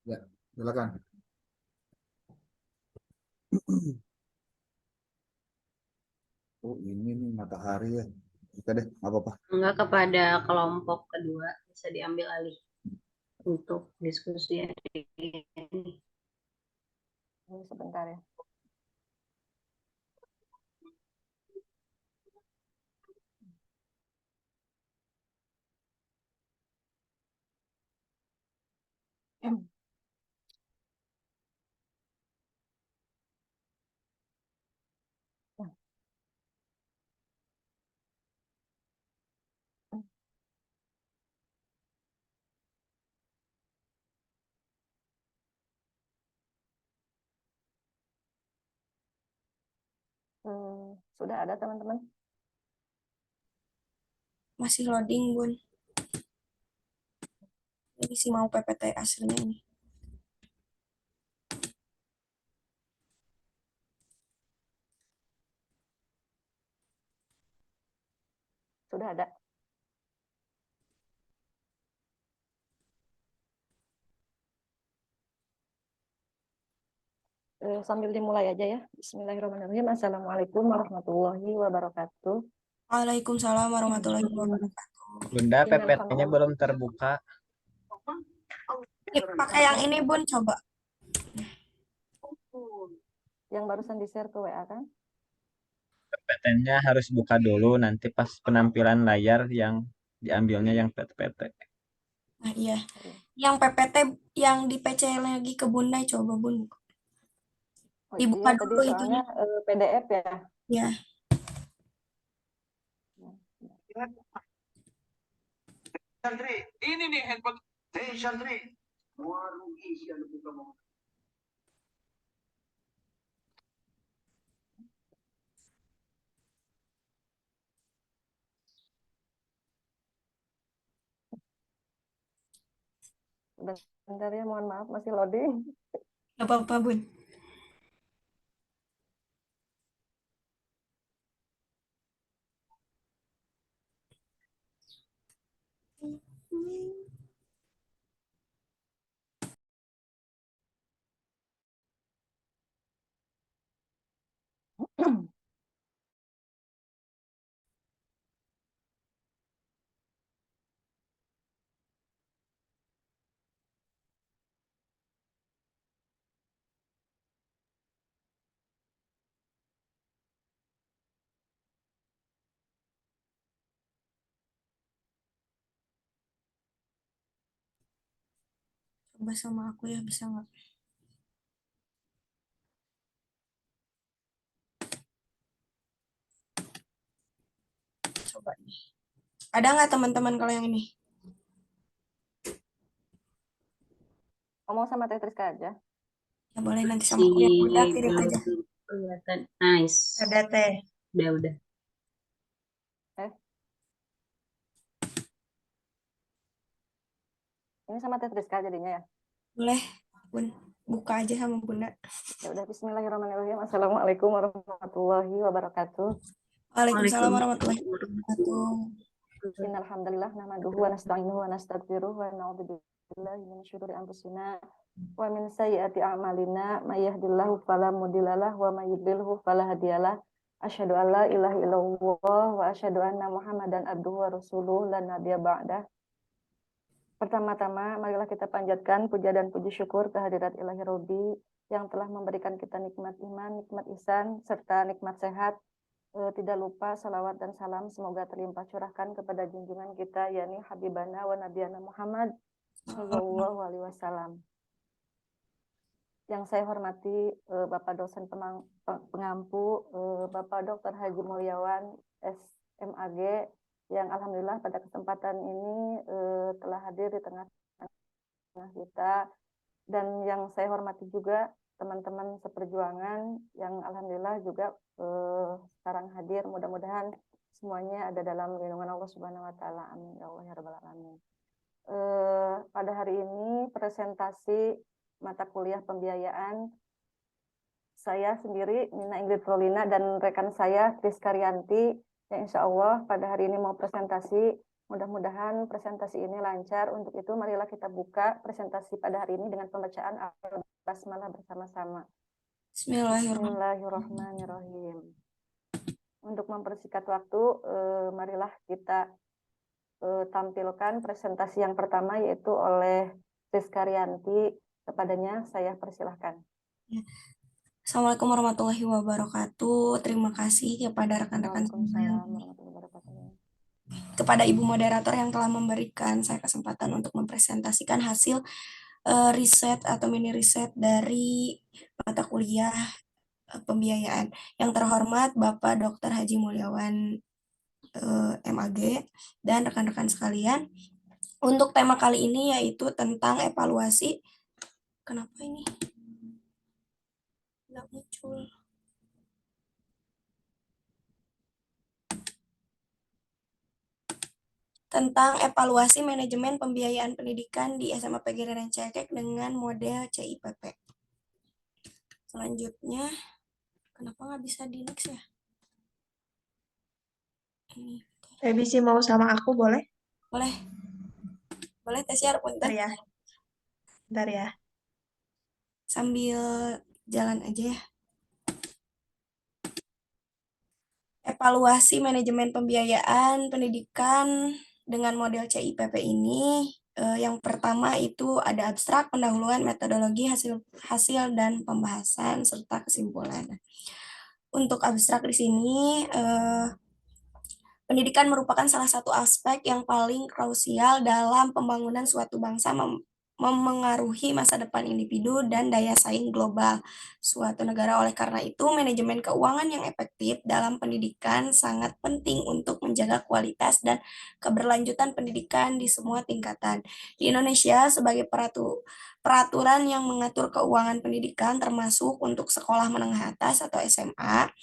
Ya, silakan. Oh, ini nih matahari ya. Oke deh, nggak apa-apa. Enggak, kepada kelompok kedua bisa diambil alih untuk diskusi ini. Ini sebentar ya. Sudah ada teman-teman? Masih loading, Bun. Ini sih mau PPT aslinya ini. Sudah ada. Sambil dimulai aja ya. Bismillahirrahmanirrahim. Assalamualaikum warahmatullahi wabarakatuh. Waalaikumsalam warahmatullahi wabarakatuh. Bunda, PPT-nya Innalhamdulillah. belum terbuka. Pakai yang ini, Bun, coba. Yang barusan di-share ke WA kan? PPT-nya harus buka dulu, nanti pas penampilan layar yang diambilnya yang PPT. Nah, iya. Yang PPT yang di PC lagi ke Bunda, coba, Bun. Oh Dibuka iya, tadi dulu soalnya itunya. PDF ya. Ya. Santri, ini nih handphone. Hei Santri, warung Isya buka mau. Bentar ya, mohon maaf masih loading. Gak apa-apa, Bun. Coba sama aku ya, bisa nggak? Coba nih. Ada nggak teman-teman kalau yang ini? Ngomong sama Tetriska aja. Ya boleh, nanti sama aku yang Bunda kirim aja. Kelihatan. Nice. Ada teh. Udah. Ini sama Tetriska jadinya ya. Boleh, Bun. Buka aja sama Bunda. Ya udah, bismillahirrahmanirrahim. Assalamualaikum warahmatullahi wabarakatuh. Waalaikumsalam warahmatullahi wabarakatuh. Innalhamdulillah nahmaduhu wa nasta'inuhu wa nastaghfiruh wa na'udzubillahi min syururi anfusina wa min sayyiati a'malina may yahdihillahu fala mudhillalah wa may yudhlilhu fala hadiyalah. Asyhadu an la ilaha illallah wa asyhadu anna Muhammadan abduhu wa rasuluh la nabiyya ba'dah. Pertama-tama marilah kita panjatkan puja dan puji syukur kehadirat Ilahi Robbi yang telah memberikan kita nikmat iman, nikmat ihsan serta nikmat sehat. Tidak lupa salawat dan salam semoga terlimpah curahkan kepada junjungan kita yakni Habibana wa Nabiyana Muhammad Sallallahu Alaihi Wasallam. Yang saya hormati Bapak dosen pengampu Bapak Dr. Haji Mulyawan SMAG yang alhamdulillah pada kesempatan ini telah hadir di tengah-tengah kita, dan yang saya hormati juga teman-teman seperjuangan yang alhamdulillah juga sekarang hadir. Mudah-mudahan semuanya ada dalam lindungan Allah Subhanahu wa taala. Amin ya Allah ya rabbal alamin. Pada hari ini presentasi mata kuliah pembiayaan saya sendiri Nina Ingrid Prolina dan rekan saya Kris Karyanti yang insya Allah pada hari ini mau presentasi Mudah-mudahan presentasi ini lancar. Untuk itu marilah kita buka presentasi pada hari ini dengan pembacaan Al-Basmalah bersama-sama. Bismillahirrahmanirrahim. Bismillahirrahmanirrahim. Untuk mempersingkat waktu, marilah kita tampilkan presentasi yang pertama yaitu oleh Rizka Rianti. Kepadanya saya persilahkan. Assalamualaikum warahmatullahi wabarakatuh. Terima kasih kepada rekan-rekan semua Waalaikumsalam warahmatullahi wabarakatuh. kepada Ibu Moderator yang telah memberikan saya kesempatan untuk mempresentasikan hasil riset atau mini riset dari mata kuliah pembiayaan. Yang terhormat Bapak Dr. Haji Mulyawan MAG dan rekan-rekan sekalian. Untuk tema kali ini yaitu tentang evaluasi. Kenapa ini nggak muncul? Tentang evaluasi manajemen pembiayaan pendidikan di SMA PGRI Rancaikek dengan model CIPP. Selanjutnya, kenapa nggak bisa di next ya? Ini, Revisi mau sama aku boleh? boleh? Boleh tes ya, Bentar punten? ya. Bentar ya. Sambil jalan aja ya. Evaluasi manajemen pembiayaan pendidikan dengan model CIPP ini, yang pertama itu ada abstrak, pendahuluan, metodologi, hasil dan pembahasan serta kesimpulan. Untuk abstrak di sini, pendidikan merupakan salah satu aspek yang paling krusial dalam pembangunan suatu bangsa, memengaruhi masa depan individu dan daya saing global suatu negara. Oleh karena itu, manajemen keuangan yang efektif dalam pendidikan sangat penting untuk menjaga kualitas dan keberlanjutan pendidikan di semua tingkatan. Di Indonesia, sebagai peraturan yang mengatur keuangan pendidikan termasuk untuk sekolah menengah atas atau SMA,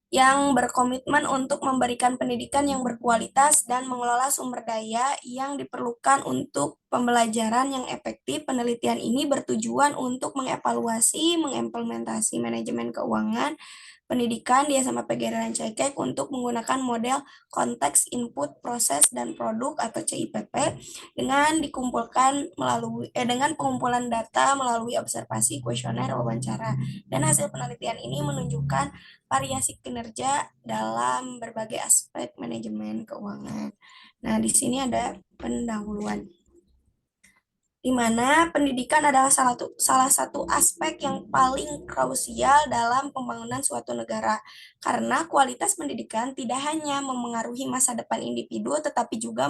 yang berkomitmen untuk memberikan pendidikan yang berkualitas dan mengelola sumber daya yang diperlukan untuk pembelajaran yang efektif. Penelitian ini bertujuan untuk mengevaluasi, mengimplementasi manajemen keuangan pendidikan di SMA PGRI Rancaikek untuk menggunakan model konteks input, proses, dan produk atau CIPP dengan pengumpulan data melalui observasi, kuesioner, wawancara. Dan hasil penelitian ini menunjukkan variasi kinerja dalam berbagai aspek manajemen keuangan. Nah, di sini ada pendahuluan, di mana pendidikan adalah salah satu aspek yang paling krusial dalam pembangunan suatu negara. Karena kualitas pendidikan tidak hanya memengaruhi masa depan individu, tetapi juga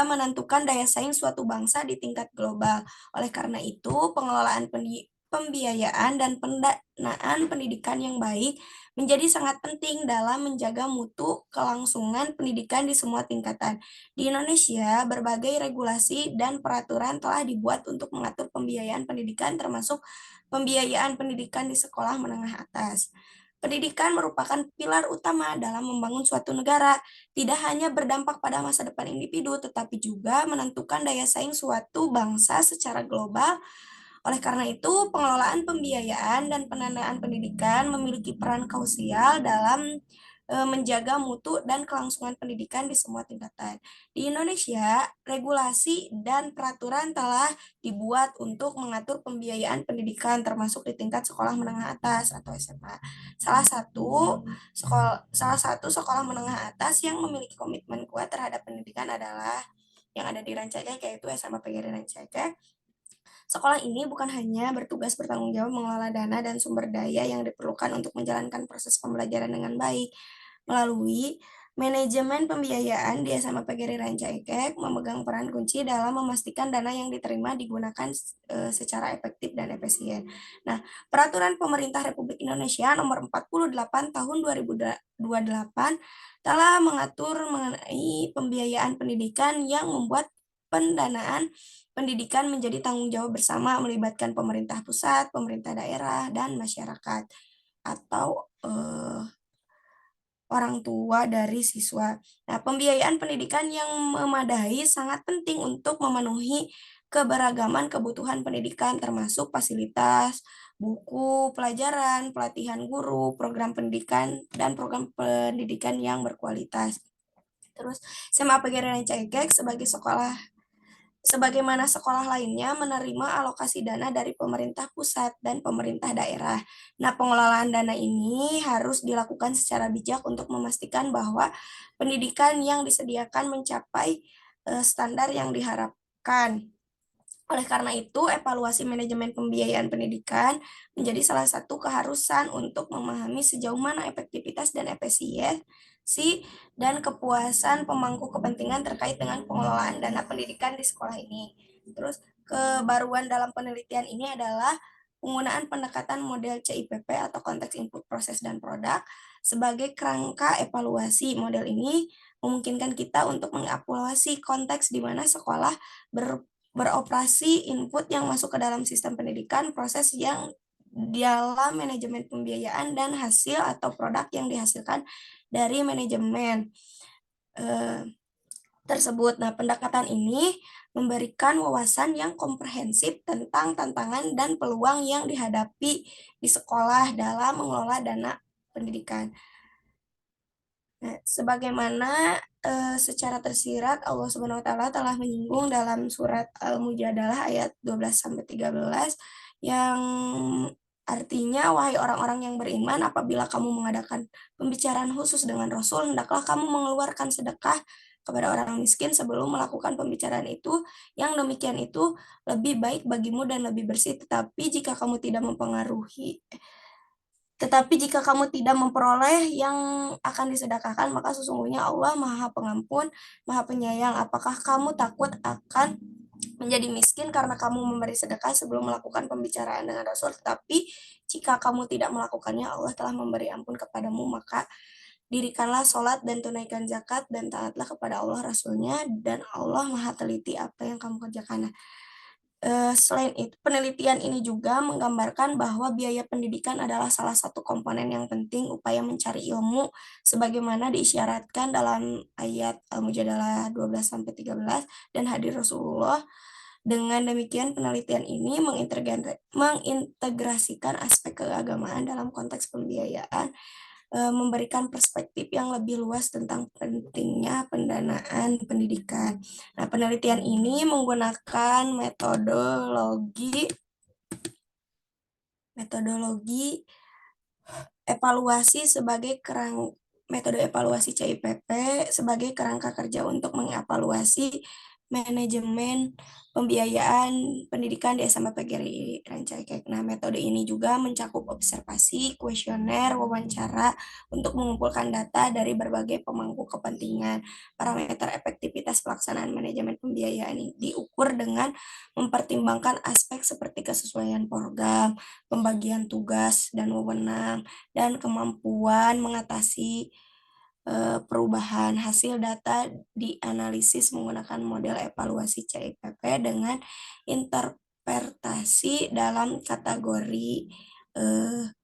menentukan daya saing suatu bangsa di tingkat global. Oleh karena itu, pengelolaan pembiayaan dan pendanaan pendidikan yang baik menjadi sangat penting dalam menjaga mutu kelangsungan pendidikan di semua tingkatan. Di Indonesia, berbagai regulasi dan peraturan telah dibuat untuk mengatur pembiayaan pendidikan, termasuk pembiayaan pendidikan di sekolah menengah atas. Pendidikan merupakan pilar utama dalam membangun suatu negara, tidak hanya berdampak pada masa depan individu, tetapi juga menentukan daya saing suatu bangsa secara global. Oleh karena itu, pengelolaan pembiayaan dan pendanaan pendidikan memiliki peran krusial dalam menjaga mutu dan kelangsungan pendidikan di semua tingkatan. Di Indonesia, regulasi dan peraturan telah dibuat untuk mengatur pembiayaan pendidikan termasuk di tingkat sekolah menengah atas atau SMA. Salah satu sekolah menengah atas yang memiliki komitmen kuat terhadap pendidikan adalah yang ada di Rancaikek, yaitu SMA PGRI Rancaikek. Sekolah ini bukan hanya bertugas bertanggung jawab mengelola dana dan sumber daya yang diperlukan untuk menjalankan proses pembelajaran dengan baik. Melalui manajemen pembiayaan di SMA PGRI Rancaikek memegang peran kunci dalam memastikan dana yang diterima digunakan secara efektif dan efisien. Nah, Peraturan Pemerintah Republik Indonesia Nomor 48 Tahun 2028 telah mengatur mengenai pembiayaan pendidikan yang membuat pendanaan pendidikan menjadi tanggung jawab bersama melibatkan pemerintah pusat, pemerintah daerah, dan masyarakat atau orang tua dari siswa. Nah, pembiayaan pendidikan yang memadai sangat penting untuk memenuhi keberagaman kebutuhan pendidikan termasuk fasilitas, buku pelajaran, pelatihan guru, program pendidikan, dan program pendidikan yang berkualitas. Terus, SMA PGRI Rancaikek sebagaimana sekolah lainnya menerima alokasi dana dari pemerintah pusat dan pemerintah daerah. Nah, pengelolaan dana ini harus dilakukan secara bijak untuk memastikan bahwa pendidikan yang disediakan mencapai standar yang diharapkan. Oleh karena itu, evaluasi manajemen pembiayaan pendidikan menjadi salah satu keharusan untuk memahami sejauh mana efektivitas dan efisiensi dan kepuasan pemangku kepentingan terkait dengan pengelolaan dana pendidikan di sekolah ini. Terus, kebaruan dalam penelitian ini adalah penggunaan pendekatan model CIPP atau konteks input, proses, dan produk sebagai kerangka evaluasi. Model ini memungkinkan kita untuk mengevaluasi konteks di mana sekolah beroperasi, input yang masuk ke dalam sistem pendidikan, proses yang dalam manajemen pembiayaan, dan hasil atau produk yang dihasilkan dari manajemen tersebut. Nah, pendekatan ini memberikan wawasan yang komprehensif tentang tantangan dan peluang yang dihadapi di sekolah dalam mengelola dana pendidikan. Nah, sebagaimana secara tersirat Allah Subhanahu wa taala telah menyinggung dalam surat Al-Mujadalah ayat 12-13 yang artinya, wahai orang-orang yang beriman, apabila kamu mengadakan pembicaraan khusus dengan Rasul, hendaklah kamu mengeluarkan sedekah kepada orang miskin sebelum melakukan pembicaraan itu. Yang demikian itu lebih baik bagimu dan lebih bersih. Tetapi jika kamu tidak memperoleh yang akan disedekahkan, maka sesungguhnya Allah Maha Pengampun, Maha Penyayang. Apakah kamu takut akan menjadi miskin karena kamu memberi sedekah sebelum melakukan pembicaraan dengan Rasul? Tetapi jika kamu tidak melakukannya, Allah telah memberi ampun kepadamu, maka dirikanlah sholat dan tunaikan zakat dan taatlah kepada Allah Rasulnya, dan Allah Maha teliti apa yang kamu kerjakan. Selain itu, penelitian ini juga menggambarkan bahwa biaya pendidikan adalah salah satu komponen yang penting upaya mencari ilmu sebagaimana diisyaratkan dalam ayat Al-Mujadalah 12-13 dan hadis Rasulullah. Dengan demikian, penelitian ini mengintegrasikan aspek keagamaan dalam konteks pembiayaan, memberikan perspektif yang lebih luas tentang pentingnya pendanaan pendidikan. Nah, penelitian ini menggunakan metodologi evaluasi sebagai metode evaluasi CIPP sebagai kerangka kerja untuk mengevaluasi manajemen pembiayaan pendidikan di SMA PGRI Rancaikek. Nah, metode ini juga mencakup observasi, kuesioner, wawancara untuk mengumpulkan data dari berbagai pemangku kepentingan. Parameter efektivitas pelaksanaan manajemen pembiayaan ini diukur dengan mempertimbangkan aspek seperti kesesuaian program, pembagian tugas dan wewenang, dan kemampuan mengatasi perubahan. Hasil data dianalisis menggunakan model evaluasi CIPP dengan interpretasi dalam kategori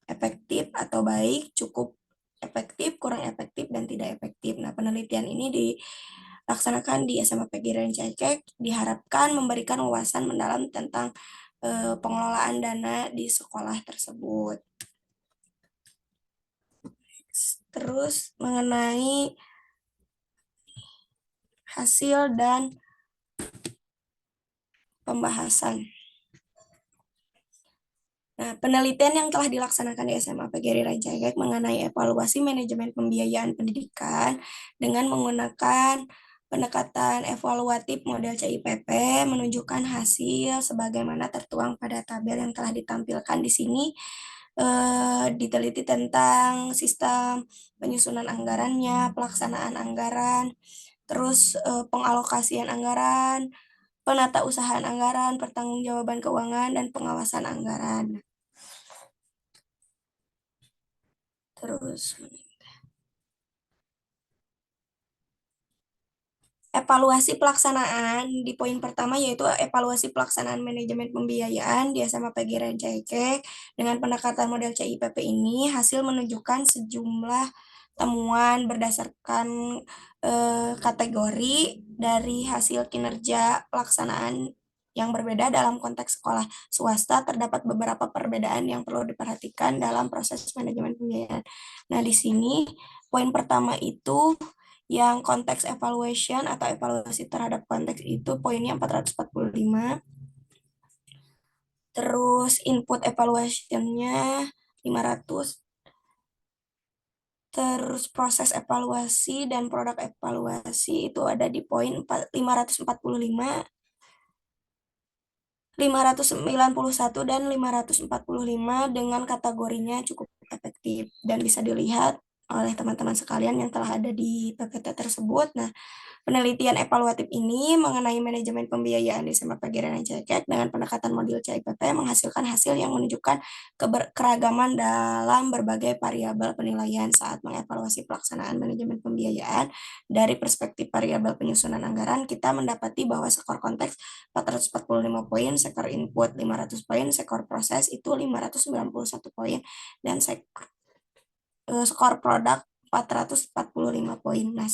efektif atau baik, cukup efektif, kurang efektif, dan tidak efektif. Nah, penelitian ini dilaksanakan di SMA PGRI Rancaikek diharapkan memberikan wawasan mendalam tentang pengelolaan dana di sekolah tersebut. Terus mengenai hasil dan pembahasan. Nah, penelitian yang telah dilaksanakan di SMA PGRI Rancaikek mengenai evaluasi manajemen pembiayaan pendidikan dengan menggunakan pendekatan evaluatif model CIPP menunjukkan hasil sebagaimana tertuang pada tabel yang telah ditampilkan di sini. Diteliti tentang sistem penyusunan anggarannya, pelaksanaan anggaran, terus pengalokasian anggaran, penatausahaan anggaran, pertanggungjawaban keuangan, dan pengawasan anggaran. Terus evaluasi pelaksanaan di poin pertama yaitu evaluasi pelaksanaan manajemen pembiayaan di SMA PGRI Rancaikek dengan pendekatan model CIPP ini hasil menunjukkan sejumlah temuan berdasarkan kategori dari hasil kinerja pelaksanaan yang berbeda dalam konteks sekolah swasta. Terdapat beberapa perbedaan yang perlu diperhatikan dalam proses manajemen pembiayaan. Nah, di sini poin pertama itu yang konteks evaluation atau evaluasi terhadap konteks itu poinnya 445. Terus input evaluation-nya 500. Terus proses evaluasi dan produk evaluasi itu ada di poin 545, 591, dan 545 dengan kategorinya cukup efektif. Dan bisa dilihat oleh teman-teman sekalian yang telah ada di PPT tersebut. Nah, penelitian evaluatif ini mengenai manajemen pembiayaan di SMA Pagiran Cekek dengan pendekatan modul CIPP menghasilkan hasil yang menunjukkan keragaman dalam berbagai variabel penilaian saat mengevaluasi pelaksanaan manajemen pembiayaan. Dari perspektif variabel penyusunan anggaran, kita mendapati bahwa skor konteks 445 poin, skor input 500 poin, skor proses itu 591 poin, dan skor produk 445 poin. Nah,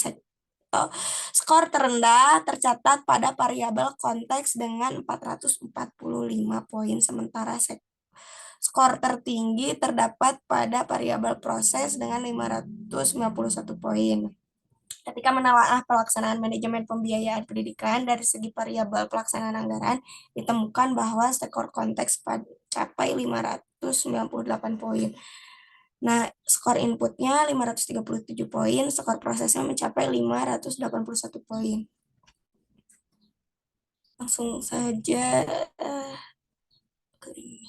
skor terendah tercatat pada variabel konteks dengan 445 poin, sementara skor tertinggi terdapat pada variabel proses dengan 591 poin. Ketika menelaah pelaksanaan manajemen pembiayaan pendidikan dari segi variabel pelaksanaan anggaran, ditemukan bahwa skor konteks mencapai 598 poin. Nah, skor inputnya 537 poin, skor prosesnya mencapai 581 poin. Langsung saja ke ini.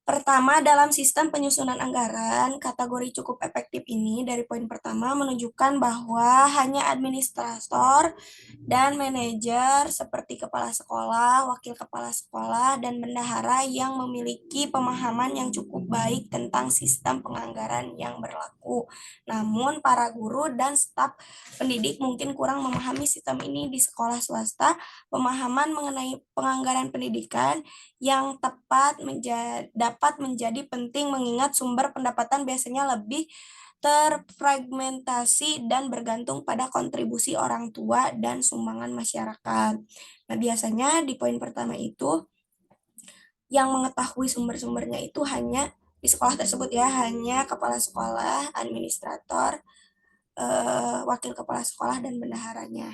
Pertama, dalam sistem penyusunan anggaran, kategori cukup efektif ini dari poin pertama menunjukkan bahwa hanya administrator dan manajer seperti kepala sekolah, wakil kepala sekolah, dan bendahara yang memiliki pemahaman yang cukup baik tentang sistem penganggaran yang berlaku. Namun, para guru dan staf pendidik mungkin kurang memahami sistem ini di sekolah swasta. Pemahaman mengenai penganggaran pendidikan yang tepat dapat menjadi penting mengingat sumber pendapatan biasanya lebih terfragmentasi dan bergantung pada kontribusi orang tua dan sumbangan masyarakat. Nah, biasanya di poin pertama itu yang mengetahui sumber-sumbernya itu hanya di sekolah tersebut ya, hanya kepala sekolah, administrator, wakil kepala sekolah, dan bendaharanya.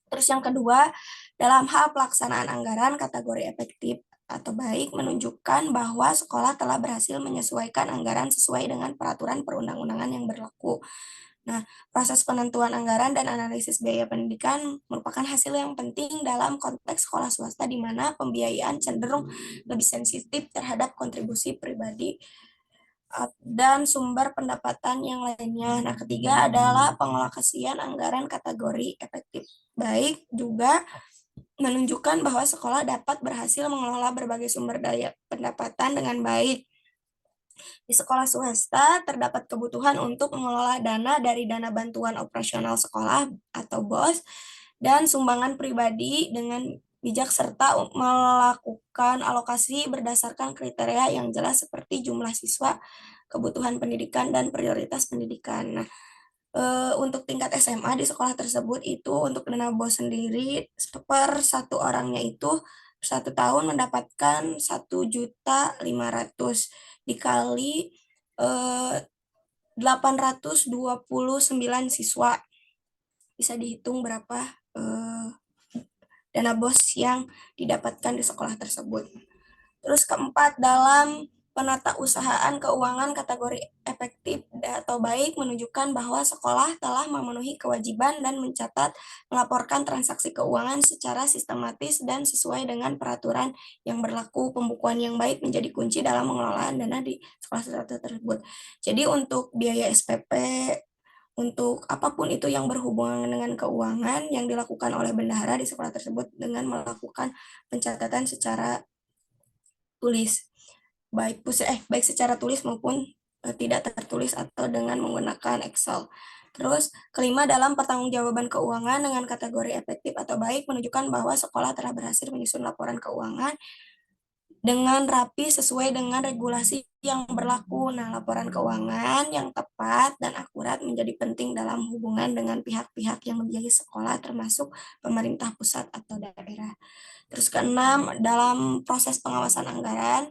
Terus yang kedua, dalam hal pelaksanaan anggaran, kategori efektif atau baik menunjukkan bahwa sekolah telah berhasil menyesuaikan anggaran sesuai dengan peraturan perundang-undangan yang berlaku. Nah, proses penentuan anggaran dan analisis biaya pendidikan merupakan hasil yang penting dalam konteks sekolah swasta di mana pembiayaan cenderung lebih sensitif terhadap kontribusi pribadi dan sumber pendapatan yang lainnya. Nah, ketiga adalah pengalokasian anggaran kategori efektif baik juga menunjukkan bahwa sekolah dapat berhasil mengelola berbagai sumber daya pendapatan dengan baik. Di sekolah swasta terdapat kebutuhan untuk mengelola dana dari dana bantuan operasional sekolah atau BOS dan sumbangan pribadi dengan bijak serta melakukan alokasi berdasarkan kriteria yang jelas seperti jumlah siswa, kebutuhan pendidikan, dan prioritas pendidikan. Nah, untuk tingkat SMA di sekolah tersebut itu untuk dana BOS sendiri per satu orangnya itu satu tahun mendapatkan 1.500.000 dikali 829 siswa. Bisa dihitung berapa dana BOS yang didapatkan di sekolah tersebut. Terus keempat, dalam penatausahaan keuangan kategori efektif atau baik menunjukkan bahwa sekolah telah memenuhi kewajiban dan mencatat melaporkan transaksi keuangan secara sistematis dan sesuai dengan peraturan yang berlaku. Pembukuan yang baik menjadi kunci dalam pengelolaan dana di sekolah tersebut. Jadi untuk biaya SPP, untuk apapun itu yang berhubungan dengan keuangan yang dilakukan oleh bendahara di sekolah tersebut dengan melakukan pencatatan secara tulis, baik secara tulis maupun tidak tertulis atau dengan menggunakan Excel. Terus kelima, dalam pertanggungjawaban keuangan dengan kategori efektif atau baik menunjukkan bahwa sekolah telah berhasil menyusun laporan keuangan dengan rapi sesuai dengan regulasi yang berlaku. Nah, laporan keuangan yang tepat dan akurat menjadi penting dalam hubungan dengan pihak-pihak yang membiayai sekolah termasuk pemerintah pusat atau daerah. Terus keenam, dalam proses pengawasan anggaran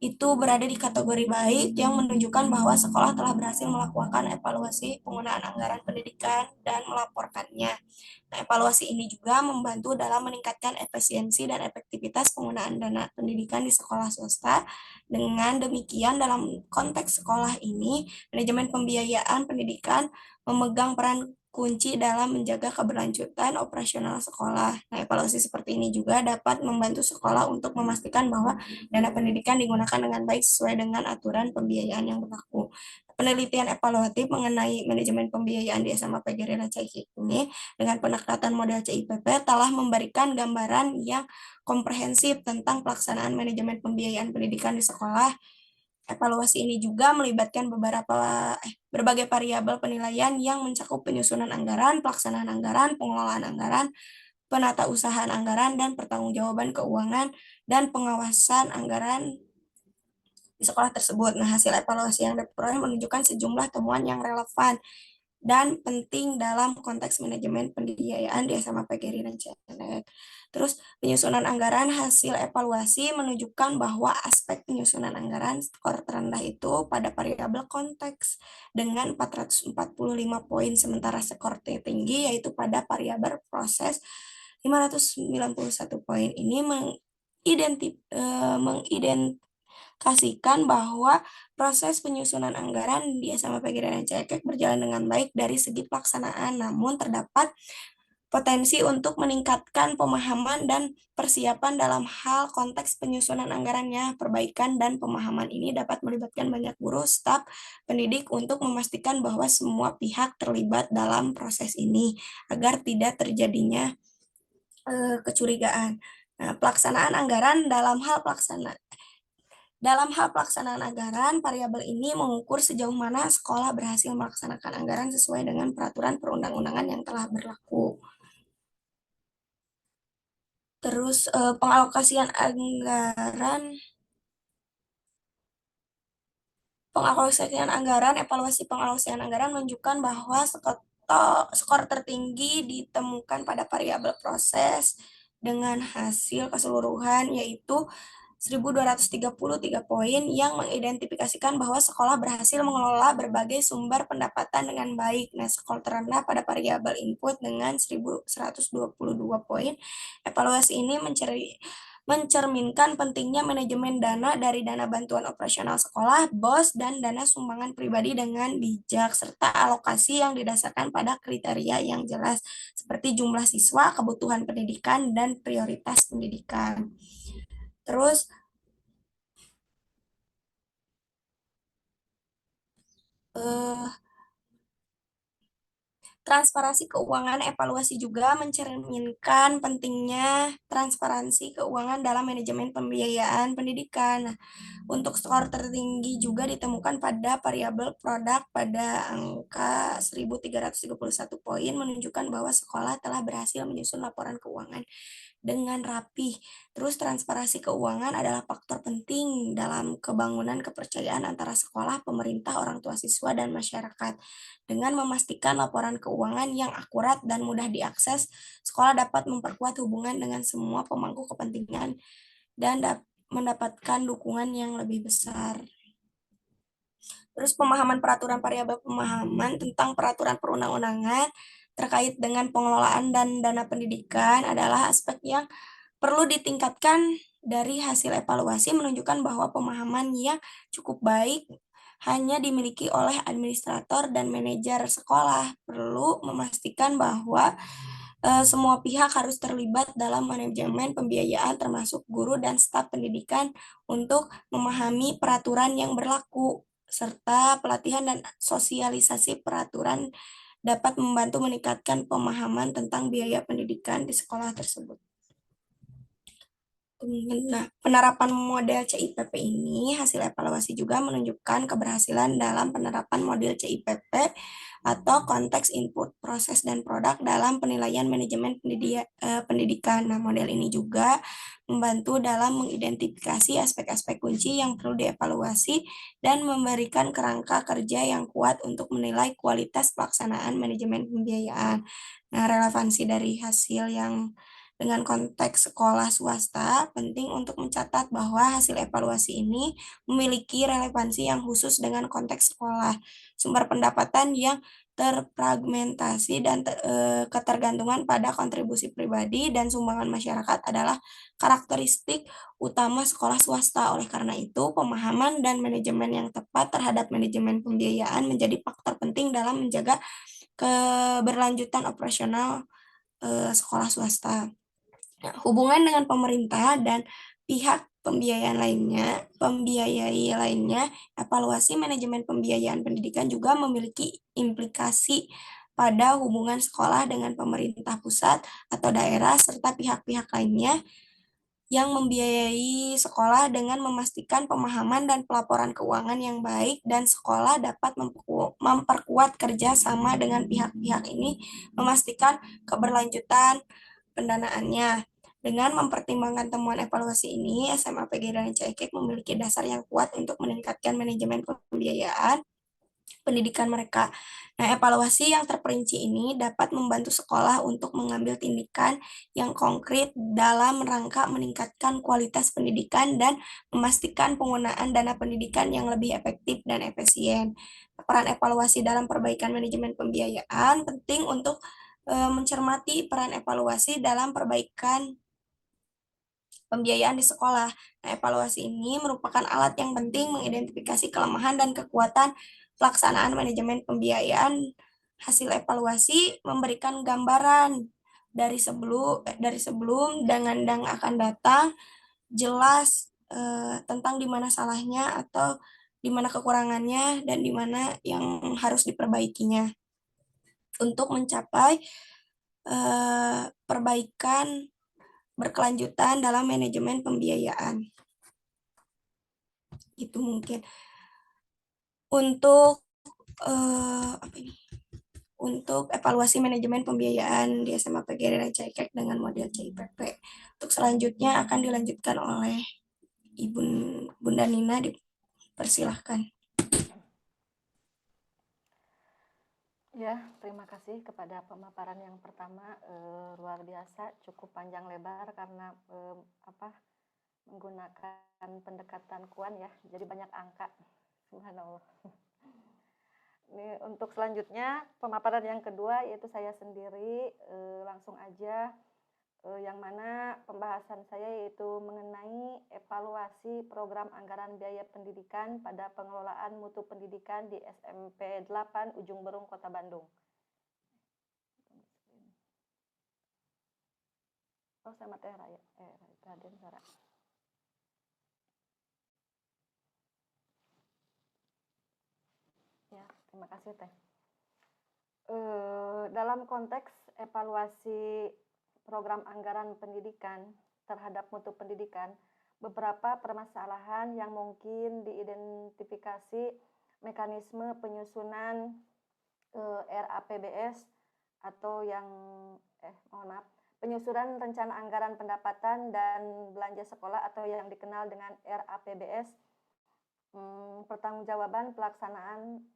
itu berada di kategori baik yang menunjukkan bahwa sekolah telah berhasil melakukan evaluasi penggunaan anggaran pendidikan dan melaporkannya. Nah, evaluasi ini juga membantu dalam meningkatkan efisiensi dan efektivitas penggunaan dana pendidikan di sekolah swasta. Dengan demikian, dalam konteks sekolah ini, manajemen pembiayaan pendidikan memegang peran kunci dalam menjaga keberlanjutan operasional sekolah. Nah, evaluasi seperti ini juga dapat membantu sekolah untuk memastikan bahwa dana pendidikan digunakan dengan baik sesuai dengan aturan pembiayaan yang berlaku. Penelitian evaluatif mengenai manajemen pembiayaan di SMA PGRI Rancaikek ini dengan pendekatan model CIPP telah memberikan gambaran yang komprehensif tentang pelaksanaan manajemen pembiayaan pendidikan di sekolah. Evaluasi ini juga melibatkan berbagai variabel penilaian yang mencakup penyusunan anggaran, pelaksanaan anggaran, pengelolaan anggaran, penatausahaan anggaran, dan pertanggungjawaban keuangan dan pengawasan anggaran di sekolah tersebut. Nah, hasil evaluasi yang diperoleh menunjukkan sejumlah temuan yang relevan dan penting dalam konteks manajemen pembiayaan di SMA PGRI Rancaikek. Terus penyusunan anggaran, hasil evaluasi menunjukkan bahwa aspek penyusunan anggaran skor terendah itu pada variabel konteks dengan 445 poin, sementara skor tertinggi yaitu pada variabel proses 591 poin. Ini mengidentifikasikan bahwa proses penyusunan anggaran di SMA PGRI Rancaikek berjalan dengan baik dari segi pelaksanaan, namun terdapat potensi untuk meningkatkan pemahaman dan persiapan dalam hal konteks penyusunan anggarannya. Perbaikan dan pemahaman ini dapat melibatkan banyak guru, staf pendidik untuk memastikan bahwa semua pihak terlibat dalam proses ini agar tidak terjadinya kecurigaan. Nah, pelaksanaan anggaran dalam hal pelaksanaan anggaran, variabel ini mengukur sejauh mana sekolah berhasil melaksanakan anggaran sesuai dengan peraturan perundang-undangan yang telah berlaku. Terus pengalokasian anggaran, evaluasi pengalokasian anggaran menunjukkan bahwa skor tertinggi ditemukan pada variabel proses dengan hasil keseluruhan yaitu 1.233 poin yang mengidentifikasikan bahwa sekolah berhasil mengelola berbagai sumber pendapatan dengan baik. Nah, skor terendah pada variabel input dengan 1.122 poin. Evaluasi ini mencerminkan pentingnya manajemen dana dari dana bantuan operasional sekolah, BOS, dan dana sumbangan pribadi dengan bijak, serta alokasi yang didasarkan pada kriteria yang jelas, seperti jumlah siswa, kebutuhan pendidikan, dan prioritas pendidikan. Terus, transparansi keuangan, evaluasi juga mencerminkan pentingnya transparansi keuangan dalam manajemen pembiayaan pendidikan. Nah, untuk skor tertinggi juga ditemukan pada variabel produk pada angka 1.331 poin, menunjukkan bahwa sekolah telah berhasil menyusun laporan keuangan dengan rapih. Terus transparansi keuangan adalah faktor penting dalam kebangunan kepercayaan antara sekolah, pemerintah, orang tua siswa, dan masyarakat. Dengan memastikan laporan keuangan yang akurat dan mudah diakses, sekolah dapat memperkuat hubungan dengan semua pemangku kepentingan dan mendapatkan dukungan yang lebih besar. Terus pemahaman peraturan variabel pemahaman tentang peraturan perundang-undangan terkait dengan pengelolaan dan dana pendidikan adalah aspek yang perlu ditingkatkan. Dari hasil evaluasi menunjukkan bahwa pemahaman yang cukup baik hanya dimiliki oleh administrator dan manajer sekolah. Perlu memastikan bahwa semua pihak harus terlibat dalam manajemen pembiayaan termasuk guru dan staf pendidikan untuk memahami peraturan yang berlaku, serta pelatihan dan sosialisasi peraturan dapat membantu meningkatkan pemahaman tentang biaya pendidikan di sekolah tersebut. Nah, penerapan model CIPP ini, hasil evaluasi juga menunjukkan keberhasilan dalam penerapan model CIPP atau konteks input, proses, dan produk dalam penilaian manajemen pendidikan. Nah, model ini juga membantu dalam mengidentifikasi aspek-aspek kunci yang perlu dievaluasi dan memberikan kerangka kerja yang kuat untuk menilai kualitas pelaksanaan manajemen pembiayaan. Nah, relevansi dari hasil yang dengan konteks sekolah swasta, penting untuk mencatat bahwa hasil evaluasi ini memiliki relevansi yang khusus dengan konteks sekolah. Sumber pendapatan yang terfragmentasi dan ketergantungan pada kontribusi pribadi dan sumbangan masyarakat adalah karakteristik utama sekolah swasta. Oleh karena itu, pemahaman dan manajemen yang tepat terhadap manajemen pembiayaan menjadi faktor penting dalam menjaga keberlanjutan operasional sekolah swasta. Nah, hubungan dengan pemerintah dan pihak pembiayai lainnya, evaluasi manajemen pembiayaan pendidikan juga memiliki implikasi pada hubungan sekolah dengan pemerintah pusat atau daerah serta pihak-pihak lainnya yang membiayai sekolah dengan memastikan pemahaman dan pelaporan keuangan yang baik, dan sekolah dapat memperkuat kerja sama dengan pihak-pihak ini memastikan keberlanjutan pendanaannya. Dengan mempertimbangkan temuan evaluasi ini, SMA PG dan CEKIK memiliki dasar yang kuat untuk meningkatkan manajemen pembiayaan pendidikan mereka. Nah, evaluasi yang terperinci ini dapat membantu sekolah untuk mengambil tindakan yang konkret dalam rangka meningkatkan kualitas pendidikan dan memastikan penggunaan dana pendidikan yang lebih efektif dan efisien. Peran evaluasi dalam perbaikan manajemen pembiayaan penting untuk mencermati peran evaluasi dalam perbaikan pembiayaan di sekolah. Nah, evaluasi ini merupakan alat yang penting mengidentifikasi kelemahan dan kekuatan pelaksanaan manajemen pembiayaan. Hasil evaluasi memberikan gambaran dari sebelum dan akan datang, jelas tentang di mana salahnya atau di mana kekurangannya dan di mana yang harus diperbaikinya untuk mencapai perbaikan berkelanjutan dalam manajemen pembiayaan. Itu mungkin untuk untuk evaluasi manajeman pembiayaan di SMA PGRI dan CEKIK dengan model CIPP. Untuk selanjutnya akan dilanjutkan oleh Bunda Nina, dipersilahkan. Ya, terima kasih kepada pemaparan yang pertama, luar biasa, cukup panjang lebar karena menggunakan pendekatan kuan ya, jadi banyak angka. Subhanallah. Ini untuk selanjutnya pemaparan yang kedua yaitu saya sendiri, langsung aja, yang mana pembahasan saya yaitu mengenai evaluasi program anggaran biaya pendidikan pada pengelolaan mutu pendidikan di SMP 8 Ujung Berung, Kota Bandung. Oh, sama Teh Raya, Raden Sara. Ya, terima kasih Teh. Dalam konteks evaluasi program anggaran pendidikan terhadap mutu pendidikan, beberapa permasalahan yang mungkin diidentifikasi mekanisme penyusunan RAPBS atau yang penyusunan rencana anggaran pendapatan dan belanja sekolah atau yang dikenal dengan RAPBS, pertanggungjawaban pelaksanaan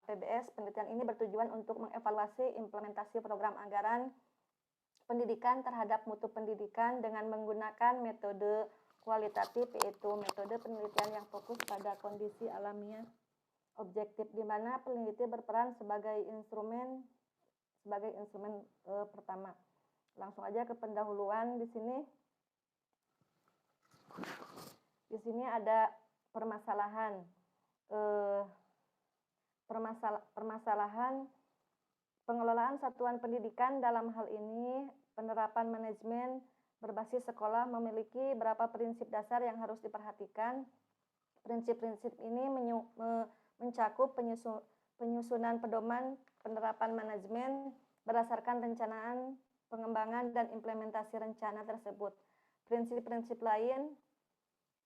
APBS. Penelitian ini bertujuan untuk mengevaluasi implementasi program anggaran pendidikan terhadap mutu pendidikan dengan menggunakan metode kualitatif, yaitu metode penelitian yang fokus pada kondisi alamiah objektif, di mana peneliti berperan sebagai instrumen pertama. Langsung aja ke pendahuluan di sini. Di sini ada permasalahan pengelolaan satuan pendidikan. Dalam hal ini, penerapan manajemen berbasis sekolah memiliki beberapa prinsip dasar yang harus diperhatikan. Prinsip-prinsip ini mencakup penyusunan pedoman penerapan manajemen berdasarkan rencanaan, pengembangan, dan implementasi rencana tersebut. prinsip-prinsip lain.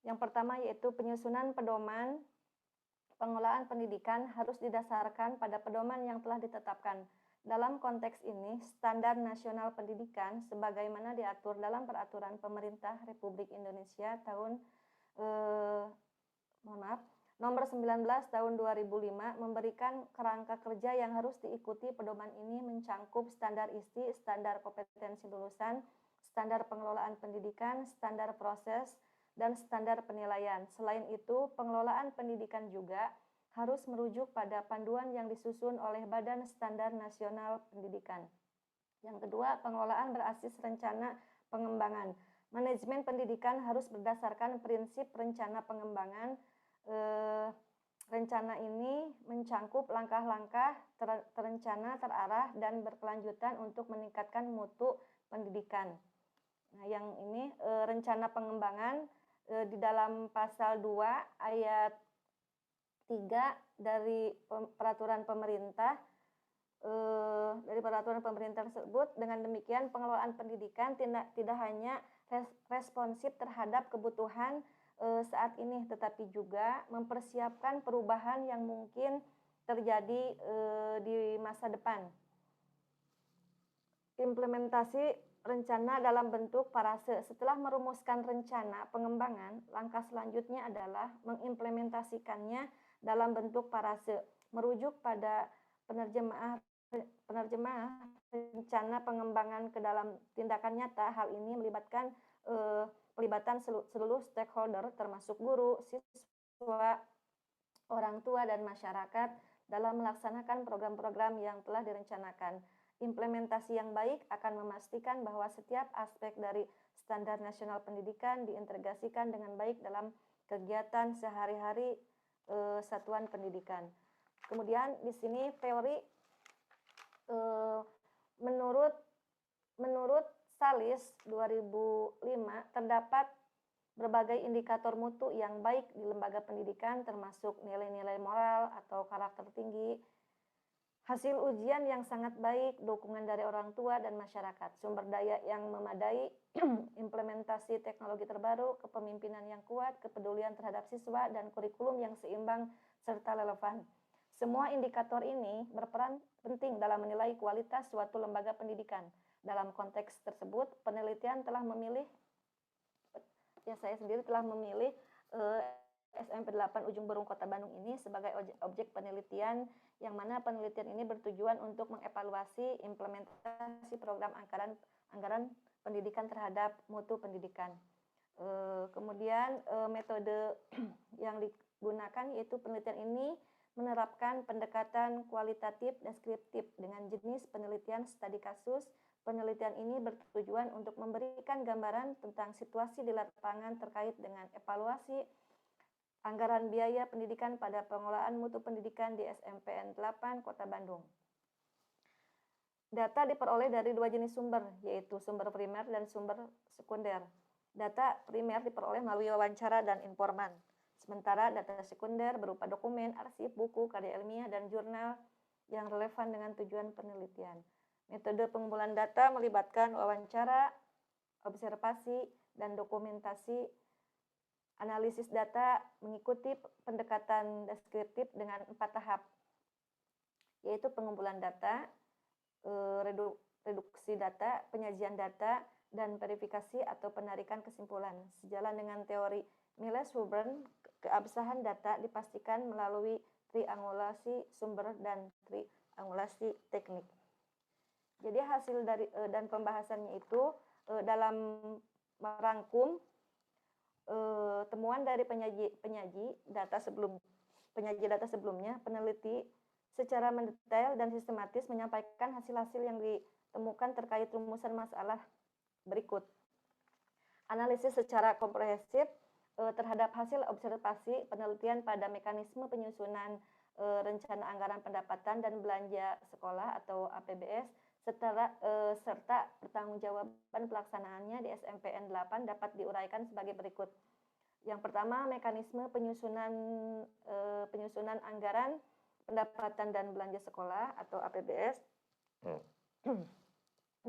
Yang pertama yaitu penyusunan pedoman pengelolaan pendidikan harus didasarkan pada pedoman yang telah ditetapkan. Dalam konteks ini, Standar Nasional Pendidikan sebagaimana diatur dalam Peraturan Pemerintah Republik Indonesia tahun Nomor 19 tahun 2005 memberikan kerangka kerja yang harus diikuti. Pedoman ini mencangkup standar isi, standar kompetensi lulusan, standar pengelolaan pendidikan, standar proses, dan standar penilaian. Selain itu, pengelolaan pendidikan juga harus merujuk pada panduan yang disusun oleh Badan Standar Nasional Pendidikan. Yang kedua, pengelolaan berbasis rencana pengembangan. Manajemen pendidikan harus berdasarkan prinsip rencana pengembangan. Rencana ini mencangkup langkah-langkah terencana, terarah, dan berkelanjutan untuk meningkatkan mutu pendidikan. Nah, yang ini rencana pengembangan di dalam pasal 2 ayat 3 dari peraturan pemerintah tersebut. Dengan demikian pengelolaan pendidikan tidak hanya responsif terhadap kebutuhan saat ini, tetapi juga mempersiapkan perubahan yang mungkin terjadi di masa depan. Implementasi rencana dalam bentuk parase. Setelah merumuskan rencana pengembangan, langkah selanjutnya adalah mengimplementasikannya dalam bentuk parase, merujuk pada penerjemah rencana pengembangan ke dalam tindakan nyata. Hal ini melibatkan pelibatan seluruh stakeholder termasuk guru, siswa, orang tua, dan masyarakat dalam melaksanakan program-program yang telah direncanakan. Implementasi yang baik akan memastikan bahwa setiap aspek dari Standar Nasional Pendidikan diintegrasikan dengan baik dalam kegiatan sehari-hari satuan pendidikan. Kemudian di sini teori menurut Salis 2005 terdapat berbagai indikator mutu yang baik di lembaga pendidikan termasuk nilai-nilai moral atau karakter tinggi, hasil ujian yang sangat baik, dukungan dari orang tua dan masyarakat, sumber daya yang memadai, implementasi teknologi terbaru, kepemimpinan yang kuat, kepedulian terhadap siswa, dan kurikulum yang seimbang serta relevan. Semua indikator ini berperan penting dalam menilai kualitas suatu lembaga pendidikan. Dalam konteks tersebut, penelitian telah memilih, saya sendiri telah memilih SMP 8 Ujung Berung Kota Bandung ini sebagai objek penelitian, yang mana penelitian ini bertujuan untuk mengevaluasi implementasi program anggaran pendidikan terhadap mutu pendidikan. Kemudian metode yang digunakan yaitu penelitian ini menerapkan pendekatan kualitatif deskriptif dengan jenis penelitian studi kasus. Penelitian ini bertujuan untuk memberikan gambaran tentang situasi di lapangan terkait dengan evaluasi anggaran biaya pendidikan pada pengelolaan mutu pendidikan di SMPN 8 Kota Bandung. Data diperoleh dari dua jenis sumber, yaitu sumber primer dan sumber sekunder. Data primer diperoleh melalui wawancara dan informan, sementara data sekunder berupa dokumen, arsip, buku, karya ilmiah, dan jurnal yang relevan dengan tujuan penelitian. Metode pengumpulan data melibatkan wawancara, observasi, dan dokumentasi. Analisis data mengikuti pendekatan deskriptif dengan 4 tahap, yaitu pengumpulan data, reduksi data, penyajian data, dan verifikasi atau penarikan kesimpulan. Sejalan dengan teori Miles-Hurburn, keabsahan data dipastikan melalui triangulasi sumber dan triangulasi teknik. Jadi hasil dari dan pembahasannya itu dalam merangkum temuan dari penyaji data sebelumnya, peneliti secara mendetail dan sistematis menyampaikan hasil-hasil yang ditemukan terkait rumusan masalah berikut. Analisis secara komprehensif terhadap hasil observasi penelitian pada mekanisme penyusunan rencana anggaran pendapatan dan belanja sekolah atau APBS serta pertanggungjawaban pelaksanaannya di SMPN 8 dapat diuraikan sebagai berikut. Yang pertama, mekanisme penyusunan anggaran pendapatan dan belanja sekolah atau APBS